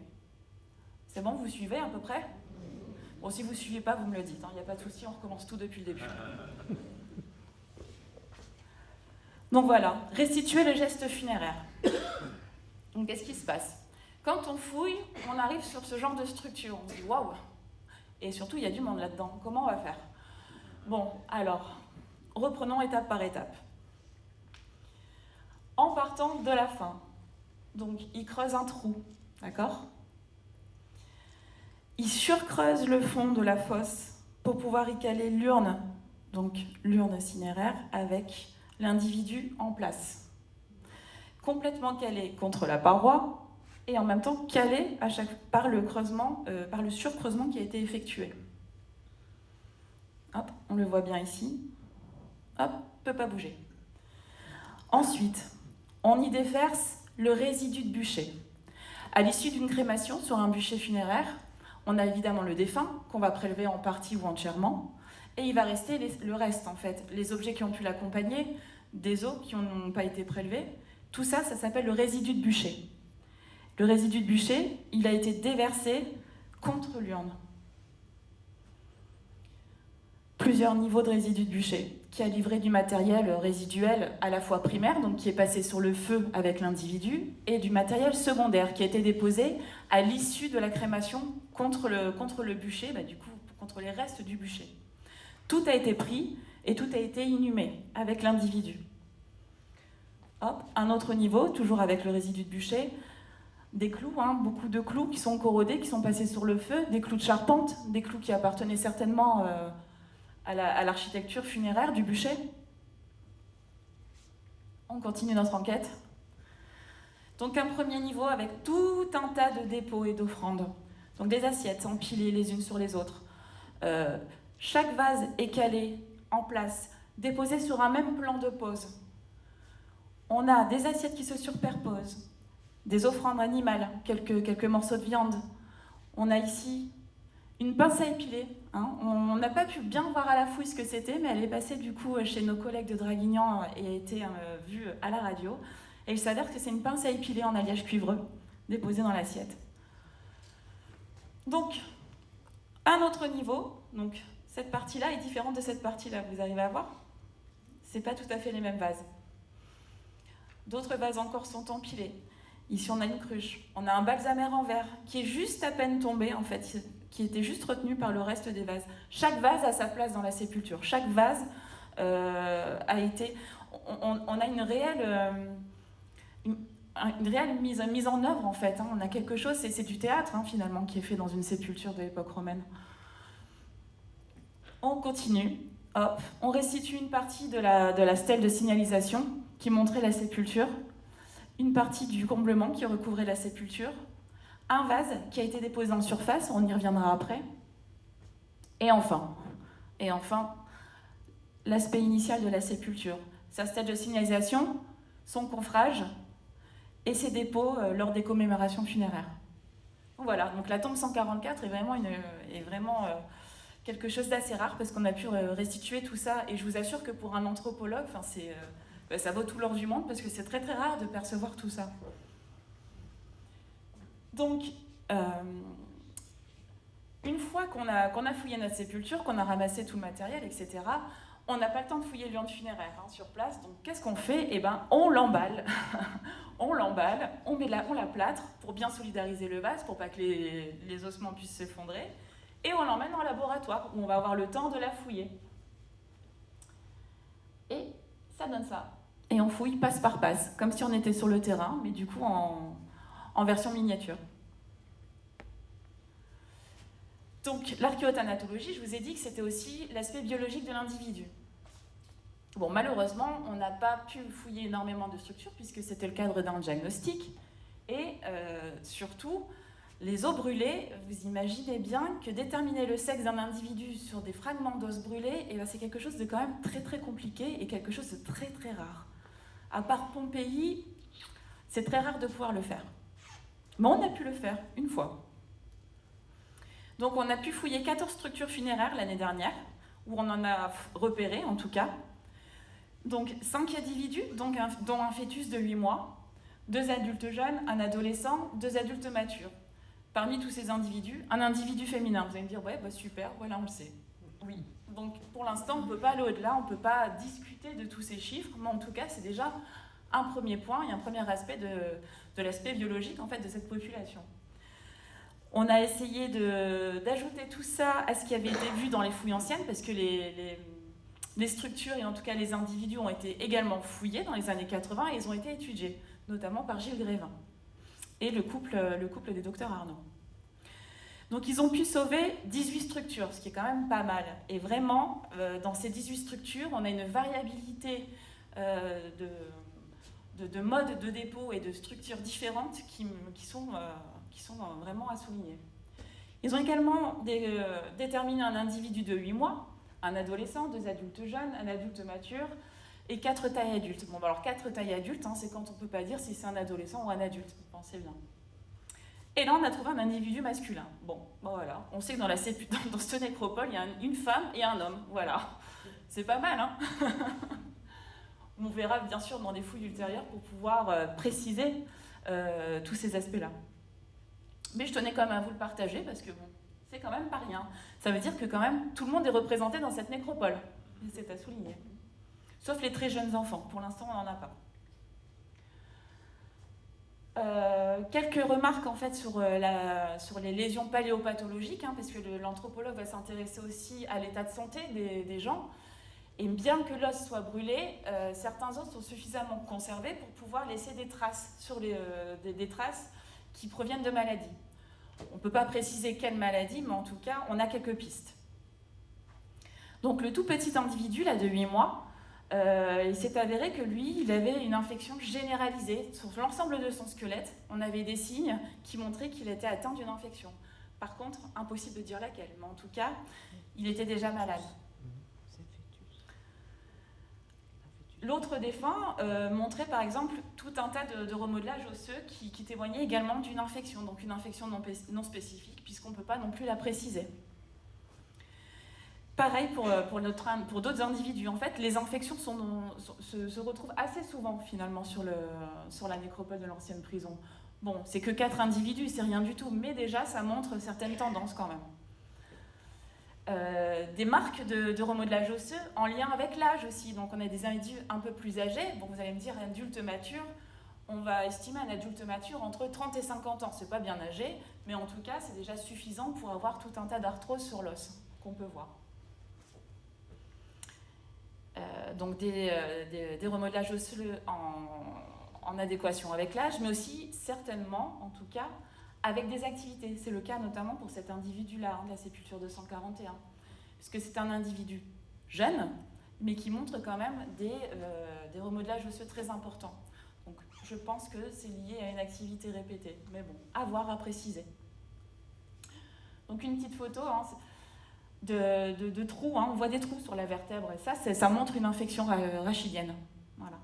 C'est bon, vous suivez à peu près? Bon, si vous ne suivez pas, vous me le dites, il n'y a pas de souci, on recommence tout depuis le début. Donc voilà, restituer le geste funéraire. Donc qu'est-ce qui se passe? Quand on fouille, on arrive sur ce genre de structure, on se dit waouh! Et surtout, il y a du monde là-dedans, comment on va faire? Bon, alors, reprenons étape par étape. En partant de la fin. Donc, il creuse un trou, d'accord? Il surcreuse le fond de la fosse pour pouvoir y caler l'urne, donc l'urne cinéraire, avec l'individu en place. Complètement calé contre la paroi et en même temps calé par le surcreusement qui a été effectué. Hop, on le voit bien ici. Hop, peut pas bouger. Ensuite, on y déverse le résidu de bûcher. À l'issue d'une crémation sur un bûcher funéraire, on a évidemment le défunt qu'on va prélever en partie ou entièrement, et il va rester le reste en fait, les objets qui ont pu l'accompagner, des os qui n'ont pas été prélevés. Tout ça, ça s'appelle le résidu de bûcher. Le résidu de bûcher, il a été déversé contre l'urne. Plusieurs niveaux de résidu de bûcher, qui a livré du matériel résiduel à la fois primaire, donc qui est passé sur le feu avec l'individu, et du matériel secondaire, qui a été déposé à l'issue de la crémation contre le bûcher, du coup, contre les restes du bûcher. Tout a été pris et tout a été inhumé avec l'individu. Hop, un autre niveau, toujours avec le résidu de bûcher, des clous, beaucoup de clous qui sont corrodés, qui sont passés sur le feu, des clous de charpente, des clous qui appartenaient certainement à l'architecture funéraire du bûcher. On continue notre enquête. Donc un premier niveau avec tout un tas de dépôts et d'offrandes. Donc des assiettes empilées les unes sur les autres. Chaque vase est calé en place, déposé sur un même plan de pose. On a des assiettes qui se superposent, des offrandes animales, quelques morceaux de viande. On a ici une pince à épiler. Hein. On n'a pas pu bien voir à la fouille ce que c'était, mais elle est passée du coup chez nos collègues de Draguignan et a été vue à la radio. Et il s'avère que c'est une pince à épiler en alliage cuivreux, déposée dans l'assiette. Donc, à un autre niveau, donc, cette partie-là est différente de cette partie-là. Vous arrivez à voir ? Ce n'est pas tout à fait les mêmes vases. D'autres vases encore sont empilés. Ici, on a une cruche. On a un balsamère en verre qui est juste à peine tombé, en fait, qui était juste retenu par le reste des vases. Chaque vase a sa place dans la sépulture. Chaque vase a été... On a une réelle mise en œuvre, en fait. Hein. On a quelque chose, c'est du théâtre, hein, finalement, qui est fait dans une sépulture de l'époque romaine. On continue. Hop, on restitue une partie de la stèle de signalisation qui montrait la sépulture, une partie du comblement qui recouvrait la sépulture, un vase qui a été déposé en surface, on y reviendra après, et enfin, l'aspect initial de la sépulture, sa stèle de signalisation, son coffrage et ses dépôts lors des commémorations funéraires. Voilà, donc la tombe 144 est vraiment quelque chose d'assez rare parce qu'on a pu restituer tout ça, et je vous assure que pour un anthropologue, ça vaut tout l'or du monde parce que c'est très très rare de percevoir tout ça. Donc, une fois qu'on a fouillé notre sépulture, qu'on a ramassé tout le matériel, etc., on n'a pas le temps de fouiller l'urne funéraire sur place, donc qu'est-ce qu'on fait ? Eh ben, on l'emballe, on la plâtre pour bien solidariser le vase, pour pas que les ossements puissent s'effondrer, et on l'emmène en laboratoire, où on va avoir le temps de la fouiller. Et ça donne ça. Et on fouille passe par passe, comme si on était sur le terrain, mais du coup en version miniature. Donc l'archéothanatologie, je vous ai dit que c'était aussi l'aspect biologique de l'individu. Bon, malheureusement, on n'a pas pu fouiller énormément de structures, puisque c'était le cadre d'un diagnostic, et surtout, les os brûlés, vous imaginez bien que déterminer le sexe d'un individu sur des fragments d'os brûlés, c'est quelque chose de quand même très très compliqué et quelque chose de très très rare. À part Pompéi, c'est très rare de pouvoir le faire. Mais on a pu le faire une fois. Donc on a pu fouiller 14 structures funéraires l'année dernière, où on en a repéré en tout cas. Donc 5 individus, dont un fœtus de 8 mois, 2 adultes jeunes, un adolescent, 2 adultes matures. Parmi tous ces individus, un individu féminin. Vous allez me dire, ouais, super, voilà, on le sait. Oui. Donc, pour l'instant, on ne peut pas aller au-delà, on ne peut pas discuter de tous ces chiffres, mais en tout cas, c'est déjà un premier point et un premier aspect de l'aspect biologique, en fait, de cette population. On a essayé d'ajouter tout ça à ce qui avait été vu dans les fouilles anciennes, parce que les structures, et en tout cas les individus, ont été également fouillés dans les années 80, et ils ont été étudiés, notamment par Gilles Grévin et le couple des docteurs Arnaud. Donc ils ont pu sauver 18 structures, ce qui est quand même pas mal. Et vraiment, dans ces 18 structures, on a une variabilité de modes de dépôt et de structures différentes qui sont vraiment à souligner. Ils ont également déterminé un individu de 8 mois, un adolescent, 2 adultes jeunes, un adulte mature, et 4 tailles adultes. Bon, alors 4 tailles adultes, c'est quand on ne peut pas dire si c'est un adolescent ou un adulte, pensez bien. Et là, on a trouvé un individu masculin. Bon, voilà. On sait que dans cette nécropole, il y a une femme et un homme. Voilà. C'est pas mal, hein. On verra bien sûr dans des fouilles ultérieures pour pouvoir préciser tous ces aspects-là. Mais je tenais quand même à vous le partager parce que bon, c'est quand même pas rien. Ça veut dire que quand même, tout le monde est représenté dans cette nécropole. Et c'est à souligner. Sauf les très jeunes enfants. Pour l'instant, on n'en a pas. Quelques remarques en fait sur les lésions paléopathologiques, parce que l'anthropologue va s'intéresser aussi à l'état de santé des gens. Et bien que l'os soit brûlé, certains os sont suffisamment conservés pour pouvoir laisser des traces, des traces qui proviennent de maladies. On ne peut pas préciser quelle maladie, mais en tout cas, on a quelques pistes. Donc le tout petit individu, là, de 8 mois, il s'est avéré que lui, il avait une infection généralisée sur l'ensemble de son squelette. On avait des signes qui montraient qu'il était atteint d'une infection. Par contre, impossible de dire laquelle, mais en tout cas, il était déjà malade. l'autre défunt montrait par exemple tout un tas de remodelages osseux qui témoignaient également d'une infection, donc une infection non spécifique, puisqu'on ne peut pas non plus la préciser. Pareil pour d'autres individus. En fait, les infections se retrouvent assez souvent finalement sur la nécropole de l'ancienne prison. Bon, c'est que 4 individus, c'est rien du tout, mais déjà ça montre certaines tendances quand même. Des marques de remodelage osseux en lien avec l'âge aussi. Donc on a des individus un peu plus âgés. Bon, vous allez me dire, adulte mature, on va estimer un adulte mature entre 30 et 50 ans. C'est pas bien âgé, mais en tout cas, c'est déjà suffisant pour avoir tout un tas d'arthroses sur l'os qu'on peut voir. Donc des remodelages osseux en adéquation avec l'âge, mais aussi certainement, en tout cas, avec des activités. C'est le cas notamment pour cet individu-là, de la sépulture 241, puisque c'est un individu jeune, mais qui montre quand même des remodelages osseux très importants. Donc je pense que c'est lié à une activité répétée, mais bon, à voir, à préciser. Donc une petite photo de trous, on voit des trous sur la vertèbre, et ça montre une infection rachidienne. Voilà.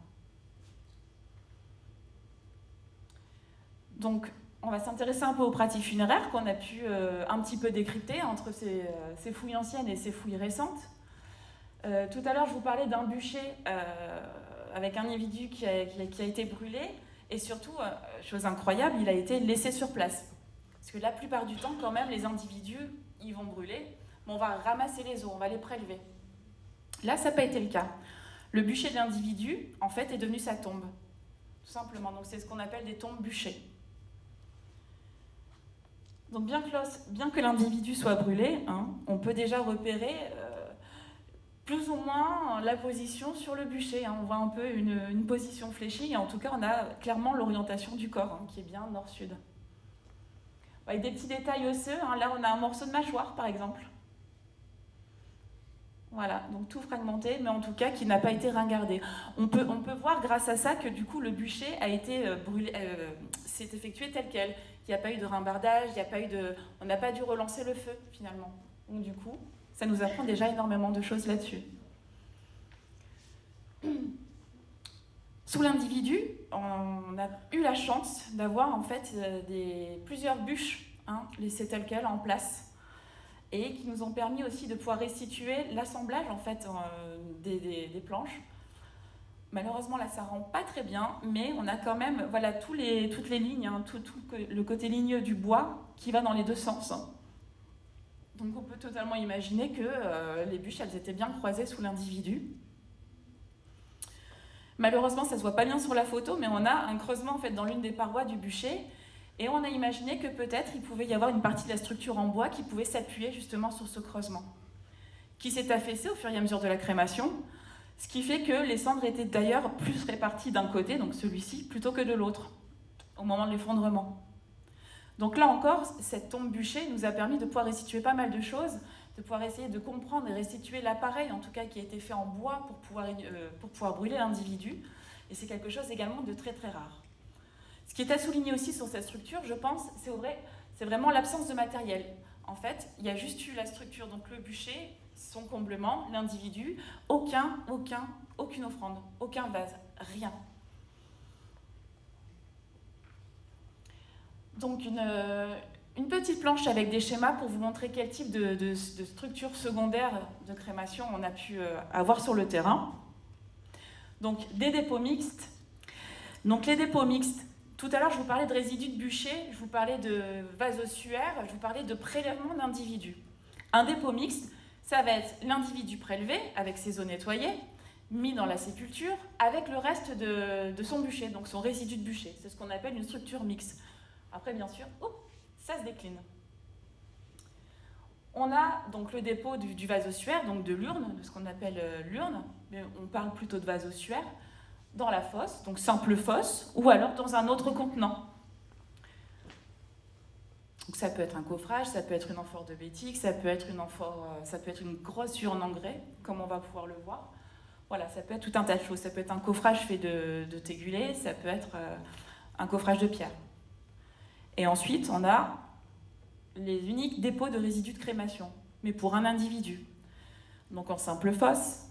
Donc, on va s'intéresser un peu aux pratiques funéraires qu'on a pu un petit peu décrypter entre ces fouilles anciennes et ces fouilles récentes. Tout à l'heure, je vous parlais d'un bûcher avec un individu qui a été brûlé, et surtout, chose incroyable, il a été laissé sur place. Parce que la plupart du temps, quand même, les individus, ils vont brûler, mais on va ramasser les os, on va les prélever. Là, ça n'a pas été le cas. Le bûcher de l'individu, en fait, est devenu sa tombe, tout simplement. Donc, c'est ce qu'on appelle des tombes bûchées. Donc, bien que l'individu soit brûlé, on peut déjà repérer plus ou moins la position sur le bûcher. On voit un peu une position fléchie, et en tout cas, on a clairement l'orientation du corps, qui est bien nord-sud. Avec des petits détails osseux, là, on a un morceau de mâchoire, par exemple. Voilà, donc tout fragmenté, mais en tout cas qui n'a pas été ringardé. On peut voir grâce à ça que du coup le bûcher a été brûlé, s'est effectué tel quel. Il n'y a pas eu de rimbardage, on n'a pas dû relancer le feu finalement. Donc du coup, ça nous apprend déjà énormément de choses là-dessus. Sous l'individu, on a eu la chance d'avoir en fait plusieurs bûches laissées telles quelles en place, et qui nous ont permis aussi de pouvoir restituer l'assemblage en fait des planches. Malheureusement là ça rend pas très bien, mais on a quand même toutes les lignes, tout le côté ligneux du bois qui va dans les deux sens. Donc on peut totalement imaginer que les bûches elles étaient bien croisées sous l'individu. Malheureusement ça se voit pas bien sur la photo, mais on a un creusement en fait dans l'une des parois du bûcher. Et on a imaginé que peut-être il pouvait y avoir une partie de la structure en bois qui pouvait s'appuyer justement sur ce creusement, qui s'est affaissé au fur et à mesure de la crémation, ce qui fait que les cendres étaient d'ailleurs plus réparties d'un côté, donc celui-ci, plutôt que de l'autre, au moment de l'effondrement. Donc là encore, cette tombe bûchée nous a permis de pouvoir restituer pas mal de choses, de pouvoir essayer de comprendre et restituer l'appareil, en tout cas qui a été fait en bois pour pouvoir brûler l'individu, et c'est quelque chose également de très très rare. Ce qui est à souligner aussi sur cette structure, je pense, c'est vraiment l'absence de matériel. En fait, il y a juste eu la structure, donc le bûcher, son comblement, l'individu, aucune offrande, aucun vase, rien. Donc une petite planche avec des schémas pour vous montrer quel type de structure secondaire de crémation on a pu avoir sur le terrain. Donc des dépôts mixtes. Donc les dépôts mixtes, tout à l'heure, je vous parlais de résidus de bûcher, je vous parlais de vases ossuaires, je vous parlais de prélèvement d'individus. Un dépôt mixte, ça va être l'individu prélevé avec ses os nettoyés, mis dans la sépulture, avec le reste de son bûcher, donc son résidu de bûcher. C'est ce qu'on appelle une structure mixte. Après, bien sûr, ça se décline. On a donc le dépôt du vase ossuaire, donc de l'urne, de ce qu'on appelle l'urne, mais on parle plutôt de vase ossuaire, dans la fosse, donc simple fosse, ou alors dans un autre contenant. Donc ça peut être un coffrage, ça peut être une amphore de bétique, ça peut être une grosse urne en grès, comme on va pouvoir le voir. Voilà, ça peut être tout un tas de choses. Ça peut être un coffrage fait de tégulés, ça peut être un coffrage de pierre. Et ensuite, on a les uniques dépôts de résidus de crémation, mais pour un individu. Donc en simple fosse,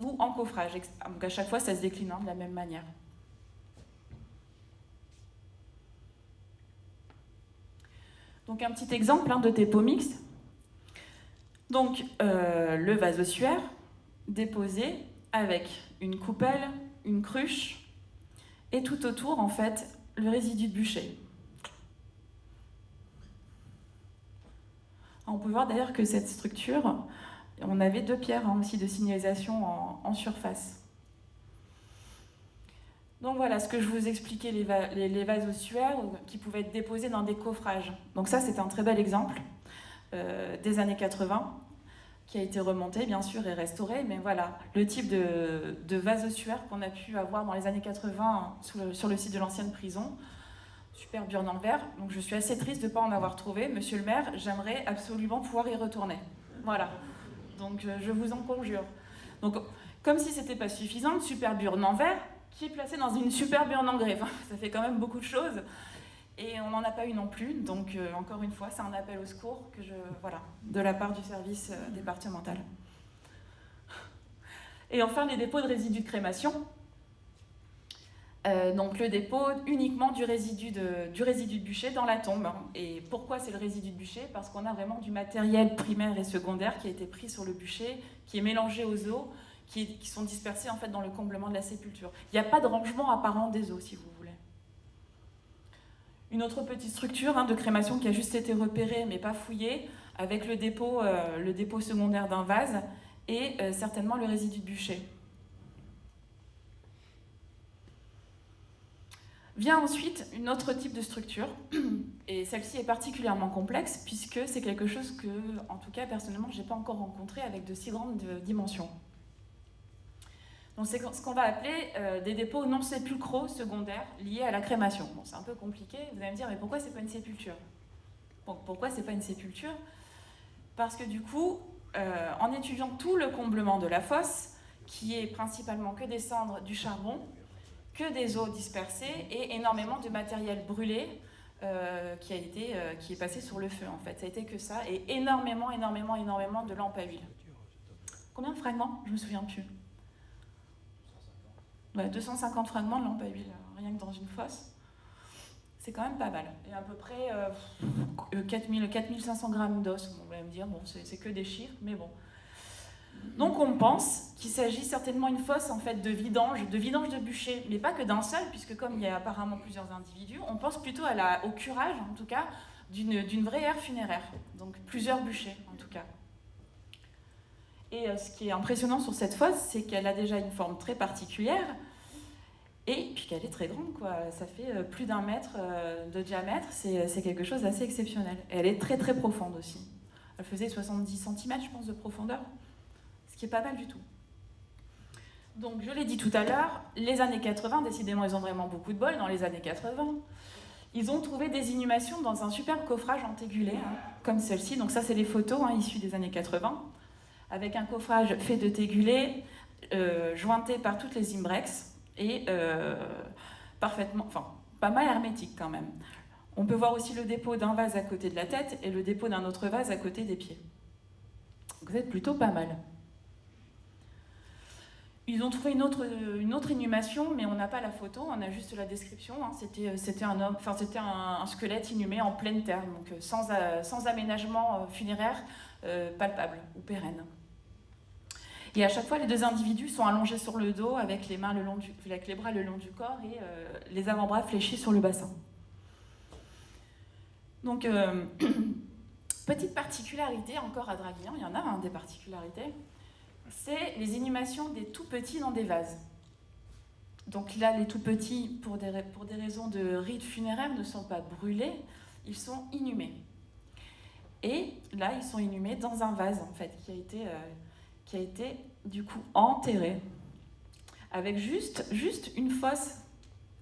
ou en coffrage. Donc à chaque fois, ça se décline de la même manière. Donc un petit exemple de dépôt mixte. Donc le vase ossuaire déposé avec une coupelle, une cruche et tout autour en fait le résidu de bûcher. On peut voir d'ailleurs que cette structure, on avait 2 pierres aussi de signalisation en surface. Donc voilà ce que je vous expliquais, les vases ossuaires qui pouvaient être déposés dans des coffrages. Donc ça c'est un très bel exemple des années 80 qui a été remonté bien sûr et restauré, mais voilà le type de vase ossuaire qu'on a pu avoir dans les années 80 sur le site de l'ancienne prison. Super burn en verre, donc je suis assez triste de ne pas en avoir trouvé. Monsieur le maire, j'aimerais absolument pouvoir y retourner. Voilà, donc je vous en conjure. Donc comme si c'était pas suffisant, une super burn en verre qui est placée dans une super burn en grès. Ça fait quand même beaucoup de choses. Et on n'en a pas eu non plus, donc encore une fois, c'est un appel au secours de la part du service départemental. Et enfin, les dépôts de résidus de crémation. Donc le dépôt uniquement du résidu de bûcher dans la tombe. Et pourquoi c'est le résidu de bûcher? Parce qu'on a vraiment du matériel primaire et secondaire qui a été pris sur le bûcher, qui est mélangé aux os, qui sont dispersés en fait dans le comblement de la sépulture. Il n'y a pas de rangement apparent des os, si vous voulez. Une autre petite structure de crémation qui a juste été repérée mais pas fouillée, avec le dépôt secondaire d'un vase et certainement le résidu de bûcher. Vient ensuite une autre type de structure, et celle-ci est particulièrement complexe puisque c'est quelque chose que, en tout cas personnellement, je n'ai pas encore rencontré avec de si grandes dimensions. Donc c'est ce qu'on va appeler des dépôts non sépulcraux secondaires liés à la crémation. Bon, c'est un peu compliqué, vous allez me dire, mais pourquoi c'est pas une sépulture? Bon, pourquoi c'est pas une sépulture? Parce que du coup, en étudiant tout le comblement de la fosse, qui est principalement que des cendres, du charbon, que des eaux dispersées et énormément de matériel brûlé qui est passé sur le feu en fait. Ça a été que ça et énormément de lampes à huile. Combien de fragments? Je me souviens plus. Ouais, 250 fragments de lampes à huile, rien que dans une fosse. C'est quand même pas mal. Et à peu près 4500 grammes d'os. On va me dire, bon, c'est que des chiffres, mais bon. Donc on pense qu'il s'agit certainement d'une fosse en fait, de vidange de bûcher, mais pas que d'un seul, puisque comme il y a apparemment plusieurs individus, on pense plutôt au curage, en tout cas, d'une vraie aire funéraire. Donc plusieurs bûchers, en tout cas. Et ce qui est impressionnant sur cette fosse, c'est qu'elle a déjà une forme très particulière, et puis qu'elle est très grande, quoi. Ça fait plus d'1 mètre de diamètre, c'est quelque chose d'assez exceptionnel. Et elle est très très profonde aussi. Elle faisait 70 cm, je pense, de profondeur. Ce qui est pas mal du tout. Donc, je l'ai dit tout à l'heure, les années 80, décidément, ils ont vraiment beaucoup de bol dans les années 80. Ils ont trouvé des inhumations dans un superbe coffrage en tégulé, comme celle-ci. Donc ça, c'est les photos issues des années 80, avec un coffrage fait de tégulé, jointé par toutes les imbrex, et pas mal hermétique quand même. On peut voir aussi le dépôt d'un vase à côté de la tête et le dépôt d'un autre vase à côté des pieds. Donc, vous êtes plutôt pas mal. Ils ont trouvé une autre inhumation, mais on n'a pas la photo, on a juste la description. C'était un squelette inhumé en pleine terre, donc sans aménagement funéraire palpable ou pérenne. Et à chaque fois, les 2 individus sont allongés sur le dos avec les bras le long du corps et les avant-bras fléchis sur le bassin. Donc, petite particularité encore à Draguignan, il y en a des particularités. C'est les inhumations des tout-petits dans des vases. Donc là, les tout-petits, pour des raisons de rites funéraires, ne sont pas brûlés, ils sont inhumés. Et là, ils sont inhumés dans un vase, en fait, qui a été du coup, enterré, avec juste une fosse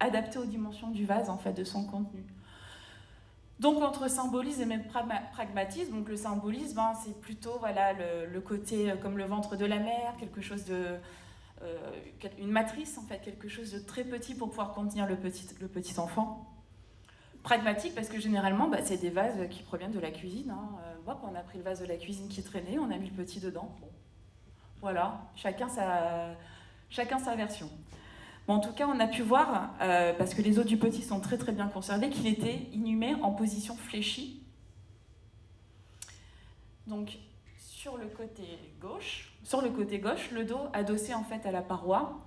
adaptée aux dimensions du vase, en fait, de son contenu. Donc entre symbolisme et même pragmatisme, donc le symbolisme, c'est plutôt le côté comme le ventre de la mer, quelque chose une matrice en fait, quelque chose de très petit pour pouvoir contenir le petit enfant. Pragmatique parce que généralement c'est des vases qui proviennent de la cuisine. On a pris le vase de la cuisine qui traînait, on a mis le petit dedans. Bon. Voilà, chacun sa version. Bon, en tout cas, on a pu voir, parce que les os du petit sont très très bien conservés, qu'il était inhumé en position fléchie. Donc, sur le côté gauche, le dos adossé en fait à la paroi,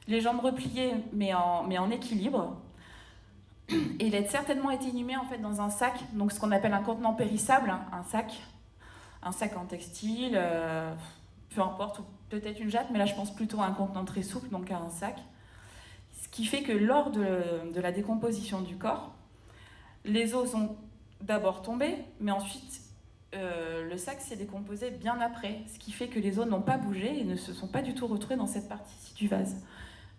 les jambes repliées mais en équilibre. Et il a certainement été inhumé en fait dans un sac, donc ce qu'on appelle un contenant périssable, hein, un sac en textile, peu importe, ou peut-être une jatte, mais là je pense plutôt à un contenant très souple, donc à un sac. Ce qui fait que lors de la décomposition du corps, les os sont d'abord tombés, mais ensuite le sac s'est décomposé bien après, ce qui fait que les os n'ont pas bougé et ne se sont pas du tout retrouvés dans cette partie-ci du vase.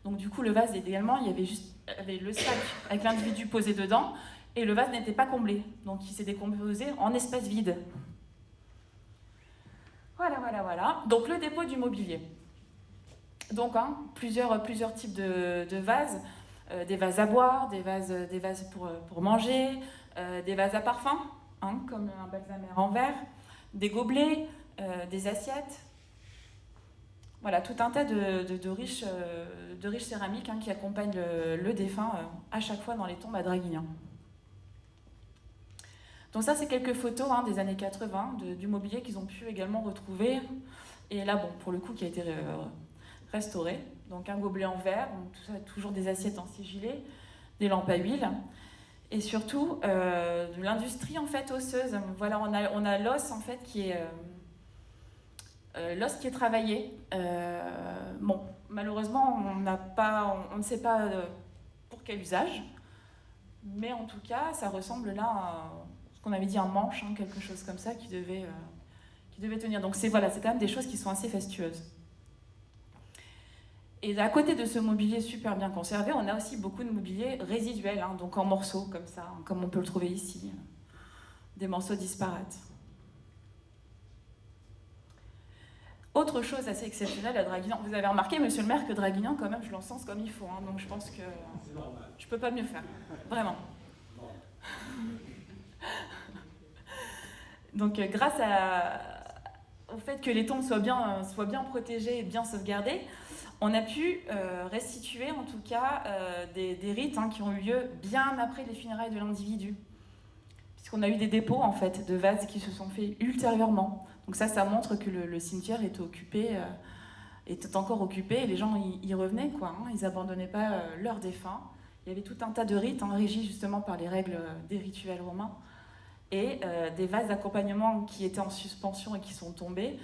Donc du coup, le vase, également, il y avait le sac avec l'individu posé dedans, et le vase n'était pas comblé. Donc il s'est décomposé en espace vide. Voilà. Donc le dépôt du mobilier. Donc plusieurs types de vases. Des vases à boire, des vases pour manger, des vases à parfum, comme un balsamère en verre, des gobelets, des assiettes. Voilà, tout un tas de riches céramiques qui accompagnent le défunt à chaque fois dans les tombes à Draguignan. Donc ça, c'est quelques photos des années 80, du mobilier qu'ils ont pu également retrouver. Et là, bon, pour le coup, qui a été restauré. Donc un gobelet en verre, tout ça, toujours des assiettes en sigillé, des lampes à huile. Et surtout, de l'industrie en fait osseuse. Voilà, on a l'os en fait qui est... l'os qui est travaillé, bon, malheureusement, on ne sait pas pour quel usage, mais en tout cas, ça ressemble là à ce qu'on avait dit un manche, quelque chose comme ça, qui devait tenir. Donc c'est quand même des choses qui sont assez fastueuses. Et à côté de ce mobilier super bien conservé, on a aussi beaucoup de mobilier résiduel, donc en morceaux comme ça, comme on peut le trouver ici, des morceaux disparates. Autre chose assez exceptionnelle à Draguignan, vous avez remarqué, monsieur le maire, que Draguignan, quand même, je l'encense comme il faut, donc je pense que je peux pas mieux faire, vraiment. Donc grâce au fait que les tombes soient bien protégées et bien sauvegardées, on a pu restituer en tout cas des rites qui ont eu lieu bien après les funérailles de l'individu. Puisqu'on a eu des dépôts en fait de vases qui se sont faits ultérieurement. Donc ça montre que le cimetière était encore occupé et les gens y revenaient, ils n'abandonnaient pas leurs défunts. Il y avait tout un tas de rites régis justement par les règles des rituels romains et des vases d'accompagnement qui étaient en suspension et qui sont tombés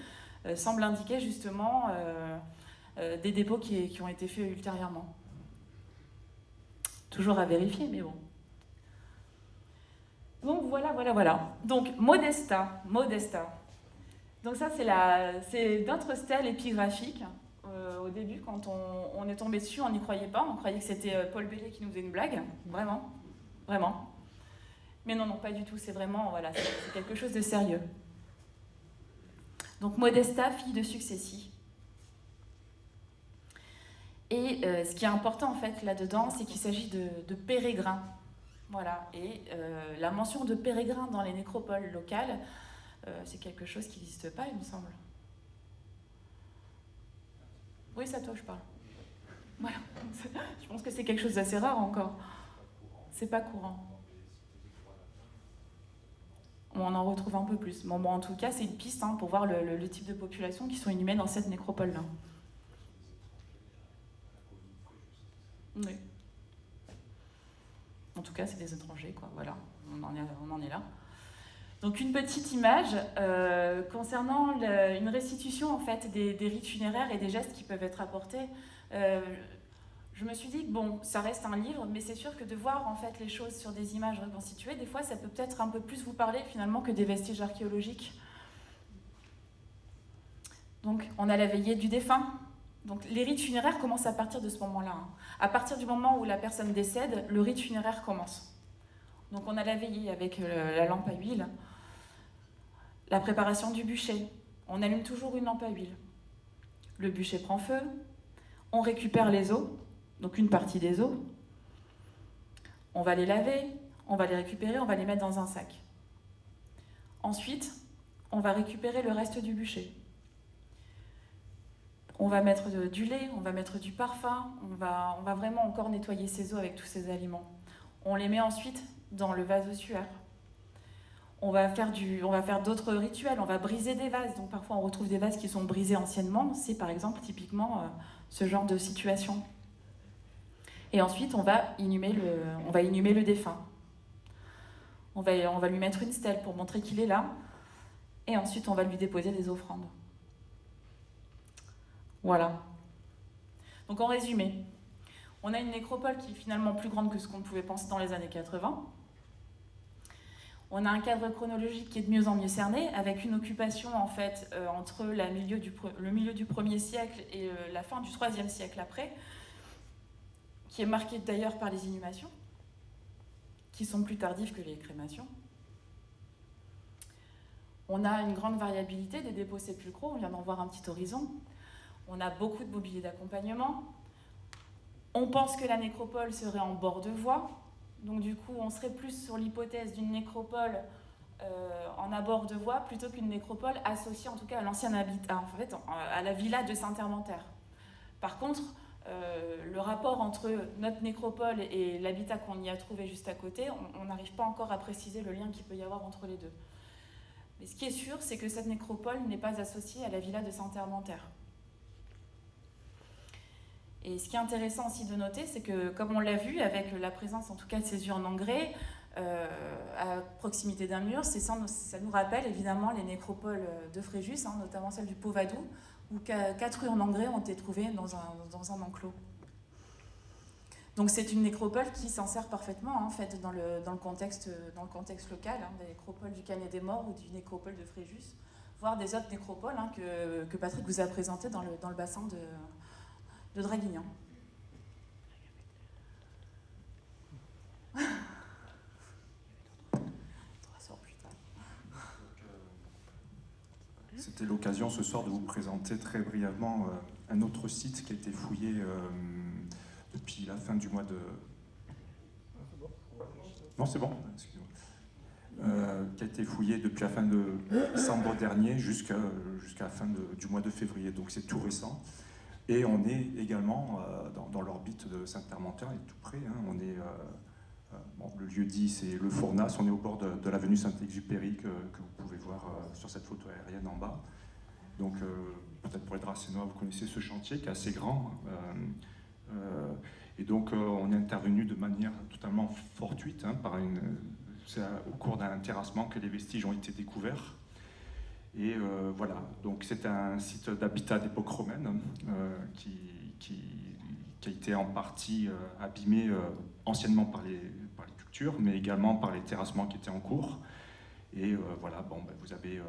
semblent indiquer justement des dépôts qui ont été faits ultérieurement. Toujours à vérifier, mais bon. Donc voilà. Donc Modesta. Donc ça, c'est notre stèle épigraphique. Au début, quand on est tombé dessus, on n'y croyait pas. On croyait que c'était Paul Bellé qui nous faisait une blague. Vraiment. Mais non, pas du tout. C'est vraiment, c'est quelque chose de sérieux. Donc Modesta, fille de Successi. Et ce qui est important, en fait, là-dedans, c'est qu'il s'agit de pérégrins. Voilà. Et la mention de pérégrins dans les nécropoles locales, c'est quelque chose qui n'existe pas, il me semble. Oui, c'est à toi que je parle. Voilà. Je pense que c'est quelque chose d'assez rare encore. C'est pas courant. On en retrouve un peu plus. Bon, en tout cas, c'est une piste pour voir le type de population qui sont inhumées dans cette nécropole-là. Oui. En tout cas, c'est des étrangers, voilà. On en est là. Donc une petite image concernant une restitution en fait des rites funéraires et des gestes qui peuvent être apportés. Je me suis dit que ça reste un livre, mais c'est sûr que de voir en fait les choses sur des images reconstituées, des fois ça peut peut-être un peu plus vous parler finalement que des vestiges archéologiques. Donc on a la veillée du défunt. Donc les rites funéraires commencent à partir de ce moment-là. À partir du moment où la personne décède, le rite funéraire commence. Donc on a la veillée avec la lampe à huile, la préparation du bûcher. On allume toujours une lampe à huile. Le bûcher prend feu, on récupère les os, donc une partie des os. On va les laver, on va les récupérer, on va les mettre dans un sac. Ensuite, on va récupérer le reste du bûcher. On va mettre du lait, on va mettre du parfum, on va vraiment encore nettoyer ces os avec tous ces aliments. On les met ensuite dans le vase ossuaire. On va faire d'autres rituels, on va briser des vases. Donc parfois on retrouve des vases qui sont brisés anciennement. C'est par exemple typiquement ce genre de situation. Et ensuite on va inhumer le défunt. On va lui mettre une stèle pour montrer qu'il est là. Et ensuite on va lui déposer des offrandes. Voilà. Donc en résumé, on a une nécropole qui est finalement plus grande que ce qu'on pouvait penser dans les années 80. On a un cadre chronologique qui est de mieux en mieux cerné, avec une occupation en fait entre le milieu du 1er siècle et la fin du 3e siècle après, qui est marquée d'ailleurs par les inhumations, qui sont plus tardives que les crémations. On a une grande variabilité des dépôts sépulcraux, on vient d'en voir un petit horizon. On a beaucoup de mobilier d'accompagnement. On pense que la nécropole serait en bord de voie. Donc du coup, on serait plus sur l'hypothèse d'une nécropole en abord de voie plutôt qu'une nécropole associée en tout cas à l'ancien habitat, en fait, à la villa de Saint-Hermentaire. Par contre, le rapport entre notre nécropole et l'habitat qu'on y a trouvé juste à côté, on n'arrive pas encore à préciser le lien qu'il peut y avoir entre les deux. Mais ce qui est sûr, c'est que cette nécropole n'est pas associée à la villa de Saint-Hermentaire. Et ce qui est intéressant aussi de noter, c'est que, comme on l'a vu, avec la présence en tout cas de ces urnes en grès, à proximité d'un mur, ça nous rappelle évidemment les nécropoles de Fréjus, notamment celle du Pauvadou, où 4 urnes en grès ont été trouvées dans un enclos. Donc c'est une nécropole qui s'en sert parfaitement en fait, dans le contexte local, des nécropoles du Canet des Morts ou du nécropole de Fréjus, voire des autres nécropoles que Patrick vous a présentées dans le bassin de Draguignan. C'était l'occasion ce soir de vous présenter très brièvement un autre site qui a été fouillé depuis la fin du mois de... Non, c'est bon, excusez-moi. Qui a été fouillé depuis la fin de décembre dernier jusqu'à la fin du mois de février, donc c'est tout récent. Et on est également dans l'orbite de Saint-Hermentaire, il est tout près. On est, le lieu dit, c'est le Fournas. On est au bord de l'avenue Saint-Exupéry que vous pouvez voir sur cette photo aérienne en bas. Donc, peut-être pour les Dracénois, vous connaissez ce chantier qui est assez grand. Et donc, on est intervenu de manière totalement fortuite. C'est au cours d'un terrassement que les vestiges ont été découverts. Et voilà, donc c'est un site d'habitat d'époque romaine qui a été en partie abîmé anciennement par les cultures, mais également par les terrassements qui étaient en cours. Et voilà, vous avez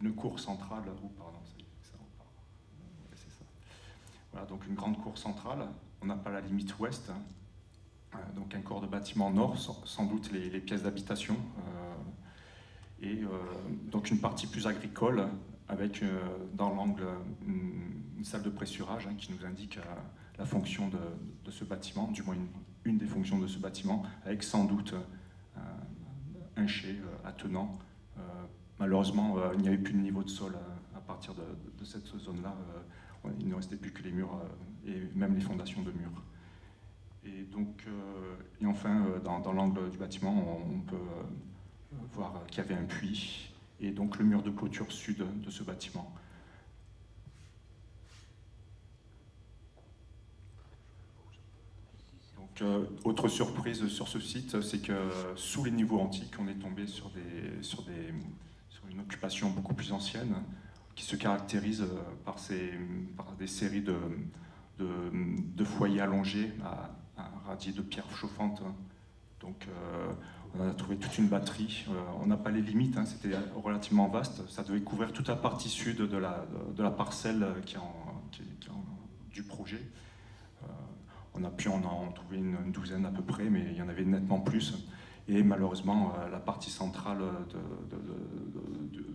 une cour centrale. Oh, pardon, c'est ça. Voilà, donc une grande cour centrale. On n'a pas la limite ouest, donc un corps de bâtiment nord, sans doute les pièces d'habitation. Et donc une partie plus agricole avec dans l'angle une salle de pressurage qui nous indique la fonction de ce bâtiment, du moins une des fonctions de ce bâtiment, avec sans doute un chai attenant. Malheureusement, il n'y avait plus de niveau de sol à partir de cette zone-là. Il ne restait plus que les murs et même les fondations de murs. Et donc, et enfin, dans l'angle du bâtiment, on peut voir qu'il y avait un puits, et donc le mur de clôture sud de ce bâtiment. Donc, autre surprise sur ce site, c'est que sous les niveaux antiques, on est tombé sur une occupation beaucoup plus ancienne, qui se caractérise par des séries de foyers allongés à un radier de pierre chauffante. Donc, on a trouvé toute une batterie. On n'a pas les limites, c'était relativement vaste. Ça devait couvrir toute la partie sud de la parcelle du projet. On a pu en trouver une douzaine à peu près, mais il y en avait nettement plus. Et malheureusement, la partie centrale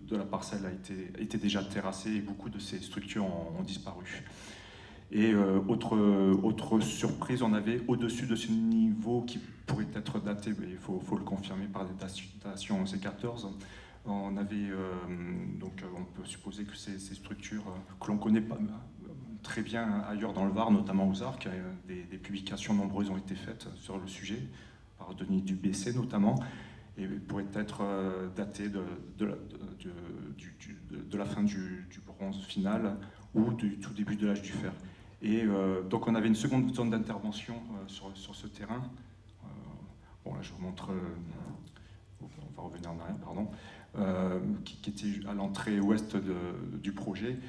de la parcelle était déjà terrassée et beaucoup de ces structures ont disparu. Et autre surprise, on avait au-dessus de ce niveau qui pourrait être daté, mais il faut le confirmer par des datations C14, On avait, donc on peut supposer que ces structures que l'on connaît pas très bien ailleurs dans le Var, notamment aux Arcs, des publications nombreuses ont été faites sur le sujet, par Denis Dubessé notamment, et pourraient être datées de la fin du bronze final ou du tout début de l'âge du fer. Et donc on avait une seconde zone d'intervention sur ce terrain. Bon là je vous montre, on va revenir en arrière, pardon, qui était à l'entrée ouest du projet.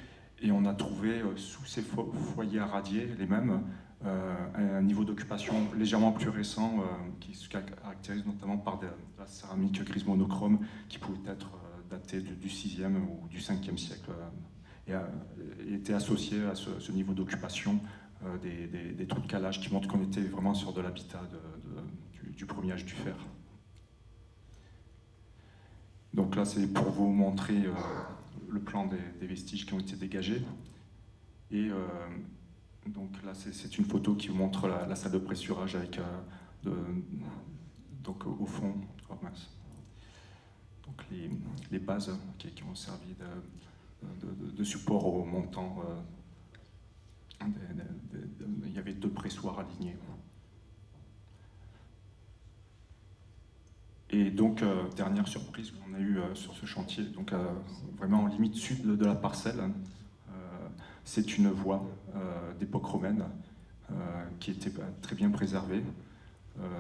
Et on a trouvé sous ces foyers à radier, les mêmes, un niveau d'occupation légèrement plus récent, qui se caractérise notamment par de la céramique grise monochrome, qui pouvait être datée du 6e ou du 5e siècle, et était associée à ce niveau d'occupation des trous de calage, qui montrent qu'on était vraiment sur de l'habitat du premier âge du fer. Donc là, c'est pour vous montrer le plan des vestiges qui ont été dégagés. Et donc là, c'est une photo qui vous montre la salle de pressurage avec, donc au fond, oh mince. Donc les bases qui ont servi de support au montant. Il y avait 2 pressoirs alignés. Et donc, dernière surprise qu'on a eue sur ce chantier, donc vraiment en limite sud de la parcelle, c'est une voie d'époque romaine qui était très bien préservée.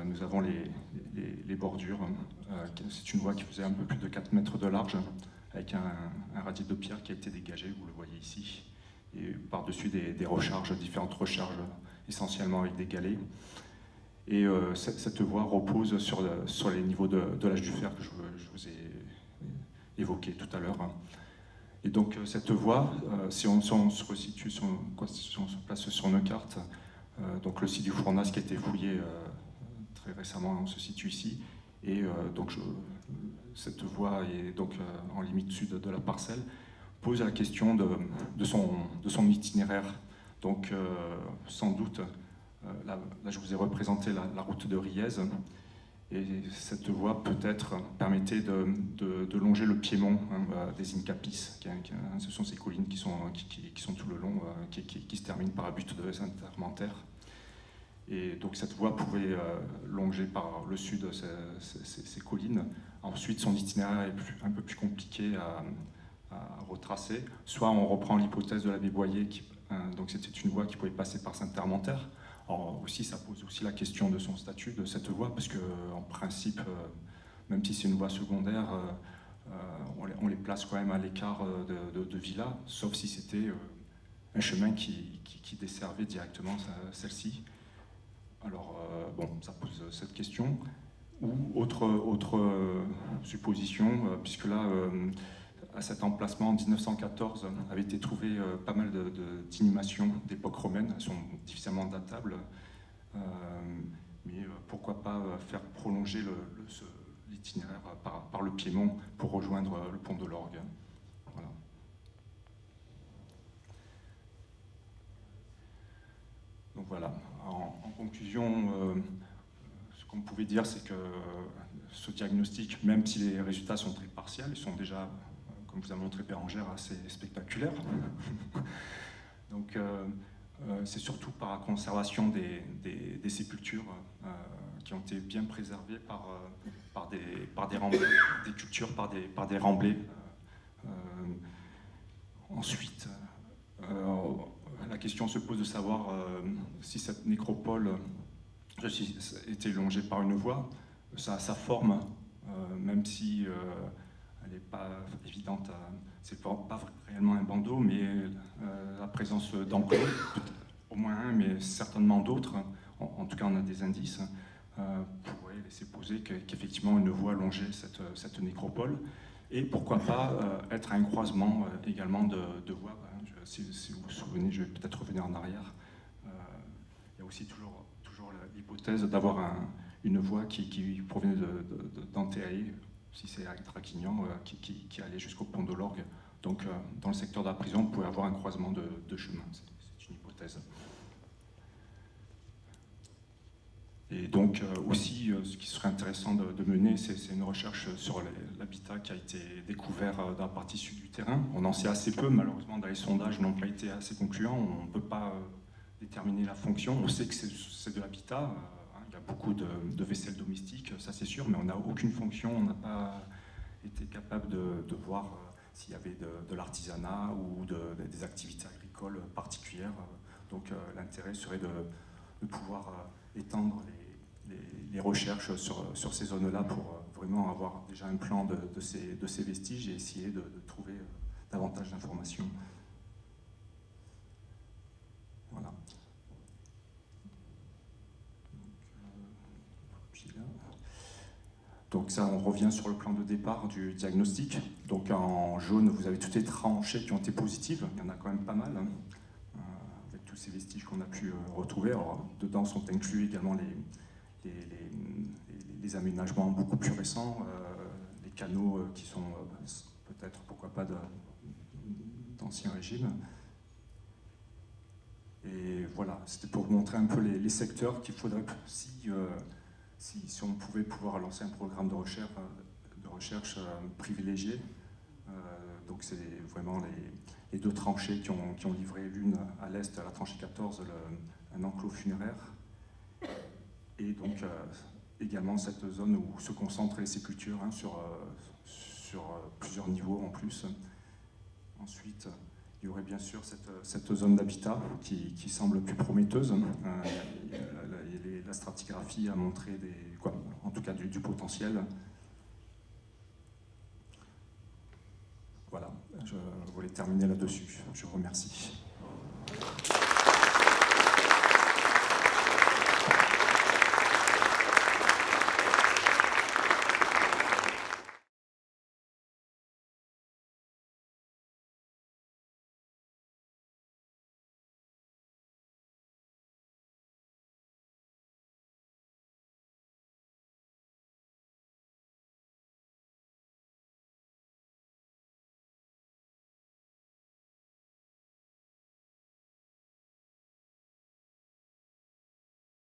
Nous avons les bordures. C'est une voie qui faisait un peu plus de 4 mètres de large, avec un radier de pierre qui a été dégagé, vous le voyez ici, et par-dessus des recharges, différentes recharges, essentiellement avec des galets. Et cette voie repose sur les niveaux de l'âge du fer que je vous ai évoqué tout à l'heure. Et donc cette voie, si on se resitue, si on se place sur une carte, donc le site du Fournas qui a été fouillé très récemment, on se situe ici. Et donc cette voie est donc en limite sud de la parcelle, pose la question de son itinéraire. Donc sans doute, là je vous ai représenté la route de Riez, et cette voie peut-être permettait de longer le piémont des Incapis, ce sont ces collines qui sont tout le long, qui se terminent par la butte de Saint-Armentaire. Et donc cette voie pouvait longer par le sud ces collines. Ensuite, son itinéraire est un peu plus compliqué à retracer. Soit on reprend l'hypothèse de l'abbé Boyer, donc c'était une voie qui pouvait passer par Saint-Armentaire. Alors aussi, ça pose aussi la question de son statut, de cette voie, parce qu'en principe, même si c'est une voie secondaire, on les place quand même à l'écart de villas, sauf si c'était un chemin qui desservait directement celle-ci. Alors, bon, ça pose cette question. Ou autre supposition, puisque là, à cet emplacement, en 1914, avait été trouvé pas mal d'inhumations d'époque romaine. Elles sont difficilement datables. Mais pourquoi pas faire prolonger l'itinéraire par le piémont pour rejoindre le pont de l'Orgue. Voilà. Donc voilà, en conclusion, ce qu'on pouvait dire, c'est que ce diagnostic, même si les résultats sont très partiels, ils sont déjà, comme vous a montré Bérangère, assez spectaculaires. Donc c'est surtout par la conservation des sépultures qui ont été bien préservées par des remblais, des cultures par des remblais. Ensuite, la question se pose de savoir si cette nécropole était longée par une voie. Sa forme, même si elle n'est pas évidente, c'est pas réellement un bandeau, mais la présence d'enclos, au moins un, mais certainement d'autres, en tout cas on a des indices, pourraient laisser poser qu'effectivement une voie longeait cette nécropole. Et pourquoi pas être un croisement également de voies. Si vous vous souvenez, je vais peut-être revenir en arrière. Il y a aussi toujours l'hypothèse d'avoir une voie qui provenait d'Antéaé, si c'est à Draguignan, qui allait jusqu'au pont de l'Orgue. Donc dans le secteur de la prison, on pouvait avoir un croisement de chemins. C'est une hypothèse. Et donc aussi, ce qui serait intéressant de mener, c'est une recherche sur l'habitat qui a été découvert dans la partie sud du terrain. On en sait assez peu, malheureusement, dans les sondages n'ont pas été assez concluants. On ne peut pas déterminer la fonction. On sait que c'est de l'habitat. Il y a beaucoup de vaisselle domestique, ça c'est sûr, mais on n'a aucune fonction. On n'a pas été capable de voir s'il y avait de l'artisanat ou des activités agricoles particulières. Donc l'intérêt serait de pouvoir étendre les recherches sur ces zones-là pour vraiment avoir déjà un plan de ces vestiges et essayer de trouver davantage d'informations. Voilà. Donc ça, on revient sur le plan de départ du diagnostic. Donc en jaune, vous avez toutes les tranchées qui ont été positives. Il y en a quand même pas mal, hein, avec tous ces vestiges qu'on a pu retrouver. Alors, dedans sont inclus également les aménagements beaucoup plus récents, les canaux qui sont peut-être, pourquoi pas, d'ancien régime. Et voilà, c'était pour vous montrer un peu les secteurs qu'il faudrait, si on pouvait lancer un programme de recherche privilégié. Donc c'est vraiment les deux tranchées qui ont livré, l'une à l'est, à la tranchée 14, un enclos funéraire, et donc également cette zone où se concentrent les sépultures, hein, sur plusieurs niveaux en plus. Ensuite, il y aurait bien sûr cette zone d'habitat qui semble plus prometteuse. La stratigraphie a montré en tout cas du potentiel. Voilà, je voulais terminer là-dessus. Je vous remercie.